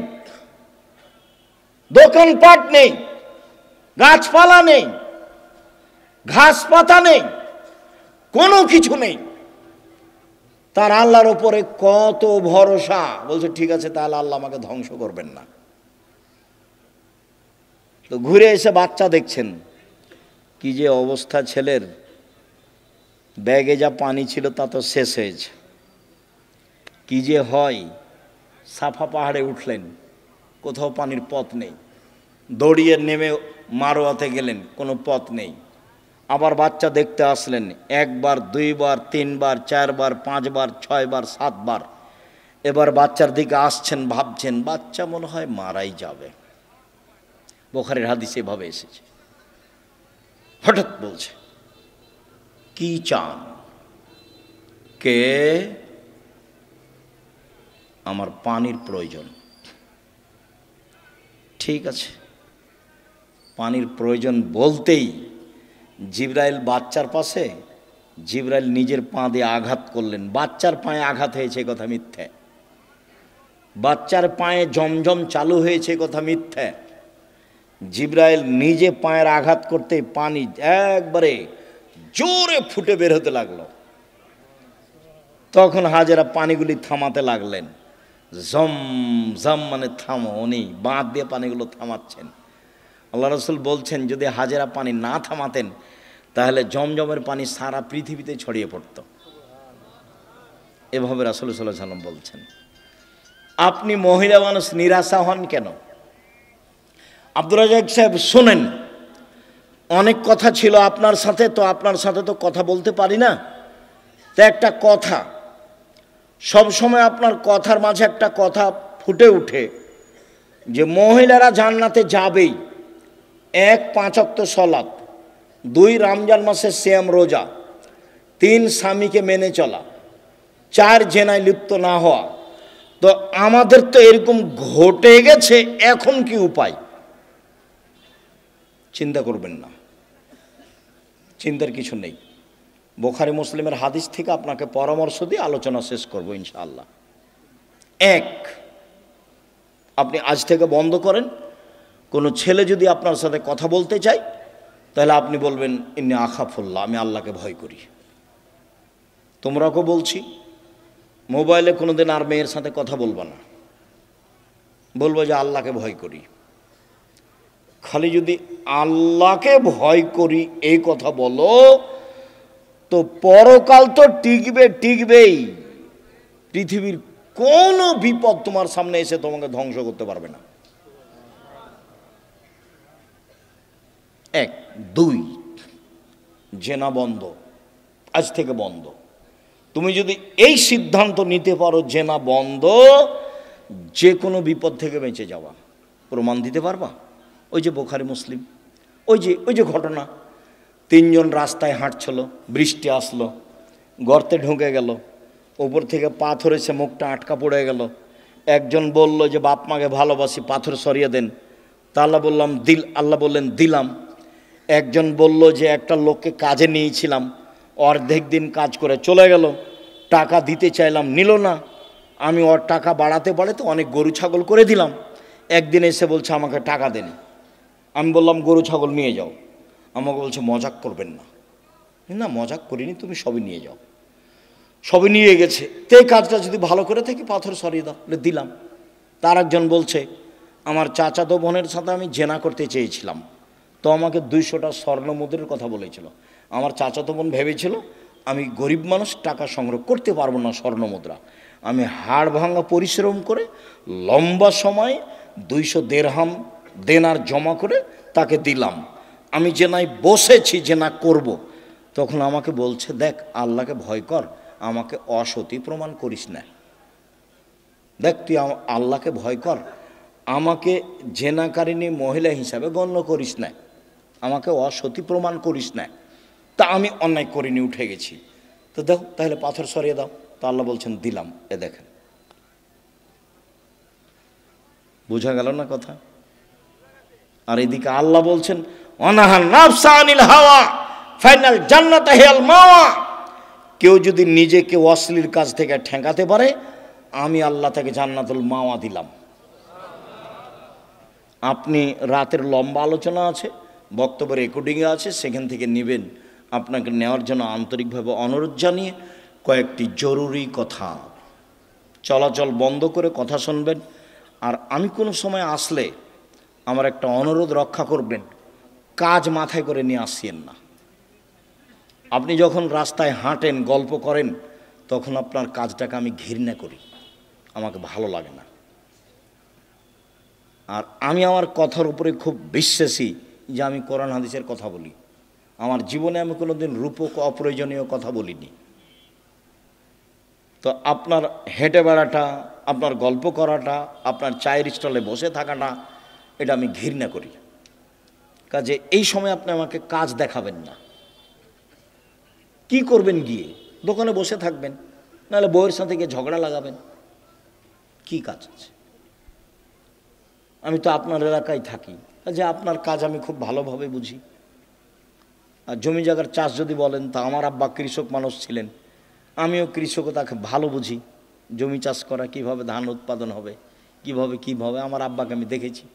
দোকানপাট নেই, গাছপালা নেই, ঘাস পাতা নেই, কোনো কিছু নেই, তার আল্লাহর ওপরে কত ভরসা। বলছে ঠিক আছে, তাহলে আল্লাহ আমাকে ধ্বংস করবেন না। তো ঘুরে এসে বাচ্চা দেখছেন, কি যে অবস্থা ছেলের, ব্যাগে যা পানি ছিল তা তো শেষ হয়েছে। কি যে হয়, সাফা পাহাড়ে উঠলেন, কোথাও পানির পথ নেই, দৌড়িয়ে নেমে মারোয়াতে গেলেন, কোনো পথ নেই। আবার বাচ্চা দেখতে আসলেন, 1 বার 2 বার 3 বার 4 বার 5 বার 6 বার 7 বার। এবার বাচ্চার দিকে আসছেন, ভাবছেন বাচ্চা মনে হয় মারাই যাবে, বুখারীর হাদিসে এভাবে এসেছে। হঠাৎ বলছে, কি চান? কে? আমার পানির প্রয়োজন। ঠিক আছে, পানির প্রয়োজন বলতেই জিবরাইল বাচ্চার পাশে, জিবরাইল নিজের পা দিয়ে আঘাত করলেন। বাচ্চার পায়ে আঘাত হয়েছে কথা মিথ্যে, বাচ্চার পায়ে জমজম চালু হয়েছে কথা মিথ্যে। জিবরাইল নিজে পায়ের আঘাত করতে পানি একবারে জোরে ফুটে বের হতে লাগলো। তখন হাজেরা পানিগুলি থামাতে লাগলেন, জম জম মানে থামো, উনি বাঁধ দিয়ে পানিগুলো থামাচ্ছেন। আল্লাহ রাসূল বলছেন, যদি হাজেরা পানি না থামাতেন তাহলে জমজমের পানি সারা পৃথিবীতে ছড়িয়ে পড়ত। এভাবে রাসূল সাল্লাল্লাহু আলাইহি ওয়াসাল্লাম বলছেন। আপনি মহিলা মানুষ, নিরাশা হন কেন? আব্দুর রাজ্জাক সাহেব শোনেন, অনেক কথা ছিল আপনার সাথে, তো আপনার সাথে তো কথা বলতে পারি না। তো একটা কথা, সবসময় আপনার কথার মাঝে একটা কথা ফুটে ওঠে যে মহিলারা জান্নাতে যাবেই। 1 5 ওয়াক্ত সালাত, 2 রমজান মাসের সিয়াম রোজা, 3 স্বামীকে মেনে চলা, 4 জেনায় লিপ্ত না হওয়া। তো আমাদের তো এরকম ঘটে গেছে, এখন কি উপায়? চিন্তা করবেন না, চিন্তার কিছু নেই। বুখারী মুসলিমের হাদিস থেকে আপনাকে পরামর্শ দিয়ে আলোচনা শেষ করব ইনশাআল্লাহ। এক, আপনি আজ থেকে বন্ধ করেন, কোনো ছেলে যদি আপনার সাথে কথা বলতে চায় তাহলে আপনি বলবেন ইন্নী আখাফুল্লাহ, আমি আল্লাহকে ভয় করি। তোমরাকে বলছি, মোবাইলে কোনোদিন আর মেয়ের সাথে কথা বলবা না, বলবো যে আল্লাহকে ভয় করি। খালি যদি আল্লাহকে ভয় করি এই কথা বলো তো পরকাল তো টিকবেই। পৃথিবীর কোনো বিপদ তোমার সামনে এসে তোমাকে ধ্বংস করতে পারবে না। এক। দুই, জেনা বন্ধ, আজ থেকে বন্ধ। তুমি যদি এই সিদ্ধান্ত নিতে পারো জেনা বন্ধ, যে কোনো বিপদ থেকে বেঁচে যাওয়া। প্রমাণ দিতে পারবা? ওই যে বুখারী মুসলিম, ওই যে ঘটনা, তিনজন রাস্তায় হাঁটছিল, বৃষ্টি আসলো, গর্তে ঢুকে গেল, উপর থেকে পাথর এসে মুখটা আটকা পড়ে গেল। একজন বলল যে বাপ মাকে ভালোবাসি, পাথর সরিয়ে দেন। তা আল্লাহ বললেন দিলাম। একজন বলল যে একটা লোককে কাজে নিয়েছিলাম, অর্ধেক দিন কাজ করে চলে গেল, টাকা দিতে চাইলাম, নিল না। আমি ওর টাকা বাড়াতে অনেক গরু ছাগল করে দিলাম। একদিন এসে বলছে আমাকে টাকা দেন। আমি বললাম গরু ছাগল নিয়ে যাও। আমাকে বলছে মজাক করবেন না। না, মজাক করিনি, তুমি সবই নিয়ে যাও। সবই নিয়ে গেছে। তে কাজটা যদি ভালো করে থাকি পাথর সরিয়ে দাও, দিলাম। তার একজন বলছে আমার চাচাতো বোনের সাথে আমি জেনা করতে চেয়েছিলাম, তো আমাকে 200টা স্বর্ণ মুদ্রার কথা বলেছিল। আমার চাচাতো বোন ভেবেছিল আমি গরিব মানুষ, টাকা সংগ্রহ করতে পারবো না স্বর্ণ মুদ্রা। আমি হাড় ভাঙা পরিশ্রম করে লম্বা সময় 200 দিরহাম দেনার জমা করে তাকে দিলাম। আমি জেনায় বসেছি, জেনা করব। তখন আমাকে বলছে দেখ আল্লাহকে ভয় কর, আমাকে অসতী প্রমাণ করিস না। দেখ তুই আল্লাহকে ভয় কর, আমাকে জেনাকারিনী মহিলা হিসাবে গণ্য করিস না, আমাকে অসতী প্রমাণ করিস না। তা আমি অন্যায় করিনি, উঠে গেছি। তো দেখো তাহলে পাথর সরিয়ে দাও। তা আল্লাহ বলছেন দিলাম। এ দেখেন, বোঝা গেল না কথা? আর এদিকে আল্লাহ বলছেন অনাহান নাফসা আনিল হাওয়া ফাইনাল জান্নাত হিয়াল মাওয়া। কেউ যদি নিজেকে অশ্লীল কাজ থেকে ঠেকাতে পারে, আমি আল্লাহ তাকে জান্নাতুল মাওয়া দিলাম। আপনি রাতের লম্বা আলোচনা আছে, বক্তব্য রেকর্ডিংয়ে আছে, সেখান থেকে নেবেন। আপনাকে নেওয়ার জন্য আন্তরিকভাবে অনুরোধ জানিয়ে কয়েকটি জরুরি কথা, চলাচল বন্ধ করে কথা শুনবেন। আর আমি কোনো সময় আসলে আমার একটা অনুরোধ রক্ষা করবেন, কাজ মাথায় করে নিয়ে আসিয়েন না। আপনি যখন রাস্তায় হাঁটেন, গল্প করেন, তখন আপনার কাজটাকে আমি ঘৃণা করি, আমাকে ভালো লাগে না। আর আমি আমার কথার উপরে খুব বিশ্বাসী যে আমি কোরআন হাদিসের কথা বলি। আমার জীবনে আমি কোনোদিন রূপক অপ্রয়োজনীয় কথা বলিনি। তো আপনার হেঁটে বেড়াটা, আপনার গল্প করাটা, আপনার চায়ের স্টলে বসে থাকাটা, এটা আমি ঘৃণা করি। কাজে এই সময় আপনি আমাকে কাজ দেখাবেন না। কি করবেন গিয়ে? দোকানে বসে থাকবেন, নাহলে বউয়ের সাথে গিয়ে ঝগড়া লাগাবেন। কি কাজ আছে? আমি তো আপনার এলাকায় থাকি, কাজে আপনার কাজ আমি খুব ভালোভাবে বুঝি। আর জমি জায়গার চাষ যদি বলেন, তা আমার আব্বা কৃষক মানুষ ছিলেন, আমিও কৃষকতাকে ভালো বুঝি। জমি চাষ করা, কিভাবে ধান উৎপাদন হবে, কিভাবে আমার আব্বাকে আমি দেখেছি।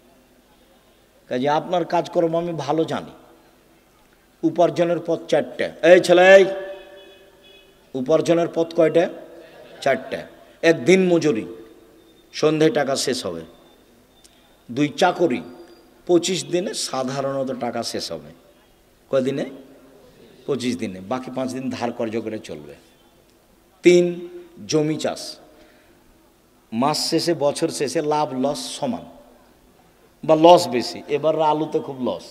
কাজে আপনার কাজকর্ম আমি ভালো জানি। উপার্জনের পথ 4টা। এই ছেলে, উপার্জনের পথ কয়টা? 4টা। 1 দিন মজুরি, সন্ধ্যায় টাকা শেষ হবে। 2 চাকরি, 25 দিনে সাধারণত টাকা শেষ হবে। কয়দিনে? 25 দিনে, বাকি 5 দিন ধার কর্জ করে চলবে। 3 জমি চাষ, মাস শেষে বছর শেষে লাভ লস সমান বা লস বেশি। এবার আলুতে খুব লস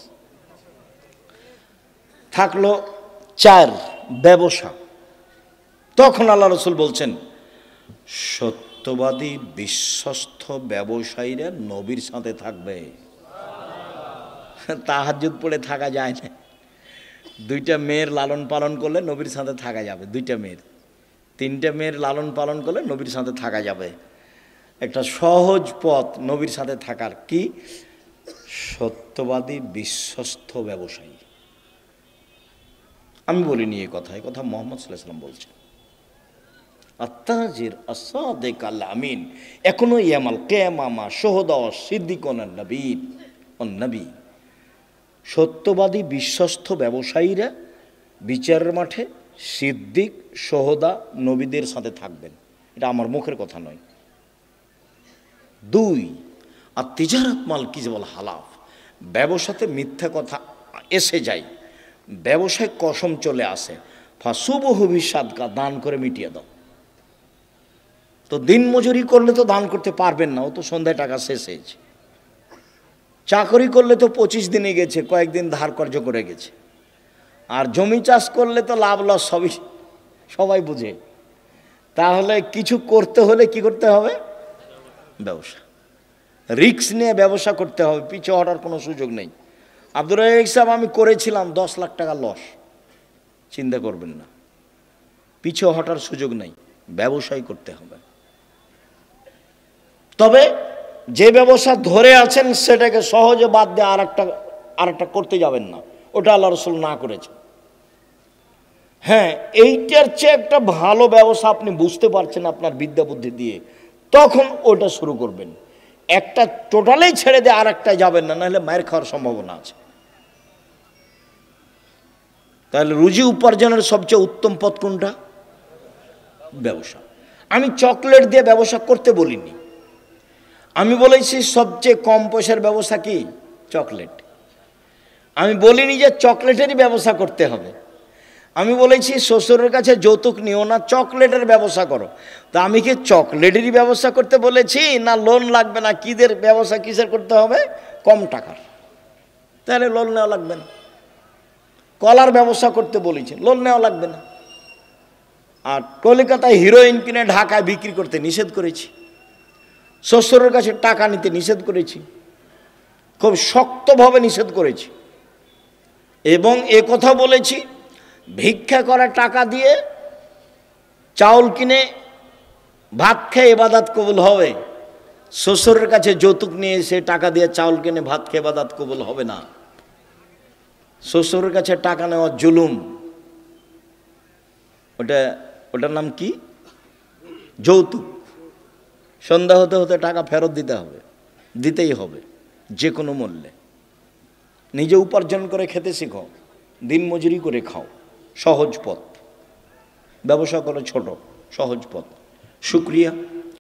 থাকলো। 4 ব্যবসা। তখন আল্লাহ রসুল বলছেন সত্যবাদী বিশ্বস্ত ব্যবসায়ীরা নবীর সাথে থাকবে। তাহাজ্জুদ পড়ে থাকা যায় না। 2টা মেয়ের লালন পালন করলে নবীর সাথে থাকা যাবে। 2টা মেয়ের, 3টে মেয়ের লালন পালন করলে নবীর সাথে থাকা যাবে। একটা সহজ পথ নবীর সাথে থাকার, কি? সত্যবাদী বিশ্বস্ত ব্যবসায়ী। আমি বলিনি এই কথা মোহাম্মদ সাল্লাল্লাহু আলাইহি ওয়াসাল্লাম বলছেন। আত্তাজির আসাদিক আল আমিন এখনো ইয়ামাল কিয়ামা শুহাদা সিদ্দিকুন নবীন ও নবী, সত্যবাদী বিশ্বস্ত ব্যবসায়ীরা বিচারের মাঠে সিদ্দিক শুহাদা নবীদের সাথে থাকবেন। এটা আমার মুখের কথা নয়। 2 আর তিজারাত মাল কিজবাল হালাফ, ব্যবসাতে মিথ্যা কথা এসে যায়, ব্যবসায় কসম চলে আসে, ফাসুবহু বিসাদকা, দান করে মিটিয়ে দাও। তো দিন মজুরি করলে তো দান করতে পারবেন না, ও তো সন্ধ্যায় টাকা শেষ হয়েছে। চাকরি করলে তো 25 দিনে গেছে, কয়েকদিন ধার কর্য করে গেছে। আর জমি চাষ করলে তো লাভ লস সবাই বুঝে। তাহলে কিছু করতে হলে কি করতে হবে? ব্যবসা, রিস্ক নিয়ে ব্যবসা করতে হবে, পিছু হটার কোনো সুযোগ নেই। আব্দুর রাজ্জাক সাহেব, আমি করেছিলাম 10 লাখ টাকা লস, চিন্তা করবেন না, পিছু হটার সুযোগ নেই, ব্যবসায় করতে হবে। তবে যে ব্যবসা ধরে আছেন সেটাকে সহজে বাদ দিয়ে আরেকটা করতে যাবেন না, ওটা আল্লাহ রাসূল না করেছে। হ্যাঁ, এইটার চেয়ে একটা ভালো ব্যবসা আপনি বুঝতে পারছেন আপনার বিদ্যা বুদ্ধি দিয়ে, তখন ওটা শুরু করবেন। একটা টোটালি ছেড়ে দিয়ে আরেকটায় যাবেন না, নাহলে মায়ের খাওয়ার সম্ভাবনা আছে। তাহলে রুজি উপার্জনের সবচেয়ে উত্তম পথ কোনটা? ব্যবসা। আমি চকলেট দিয়ে ব্যবসা করতে বলিনি, আমি বলেছি সবচেয়ে কম পয়সার ব্যবসা কি? চকলেট। আমি বলিনি যে চকলেটেরই ব্যবসা করতে হবে, আমি বলেছি শ্বশুরের কাছে যৌতুক নিও না, চকলেটের ব্যবসা করো। তা আমি কি চকলেটেরই ব্যবসা করতে বলেছি, না লোন লাগবে না কিদের ব্যবসা কিসের করতে হবে? কম টাকার, তাহলে লোন নেওয়া লাগবে না। কলার ব্যবসা করতে বলেছি, লোন নেওয়া লাগবে না। আর কলকাতায় হিরোইন কিনে ঢাকায় বিক্রি করতে নিষেধ করেছি, শ্বশুরের কাছে টাকা নিতে নিষেধ করেছি, খুব শক্তভাবে নিষেধ করেছি। এবং এ কথা বলেছি, ভিক্ষা করা টাকা দিয়ে চাউল কিনে ভাত খেয়ে ইবাদত কবুল হবে, শ্বশুরের কাছে যৌতুক নিয়ে এসে টাকা দিয়ে চাউল কিনে ভাত খেয়ে ইবাদত কবুল হবে না। শ্বশুরের কাছে টাকা নেওয়া জুলুম, ওটার নাম কি? যৌতুক। সন্ধ্যা হতে হতে টাকা ফেরত দিতে হবে, দিতেই হবে যে কোনো মূল্যে। নিজে উপার্জন করে খেতে শিখো, দিন মজুরি করে খাও, সহজ পথ। ব্যবসা করো ছোট, সহজ পথ। শুকরিয়া।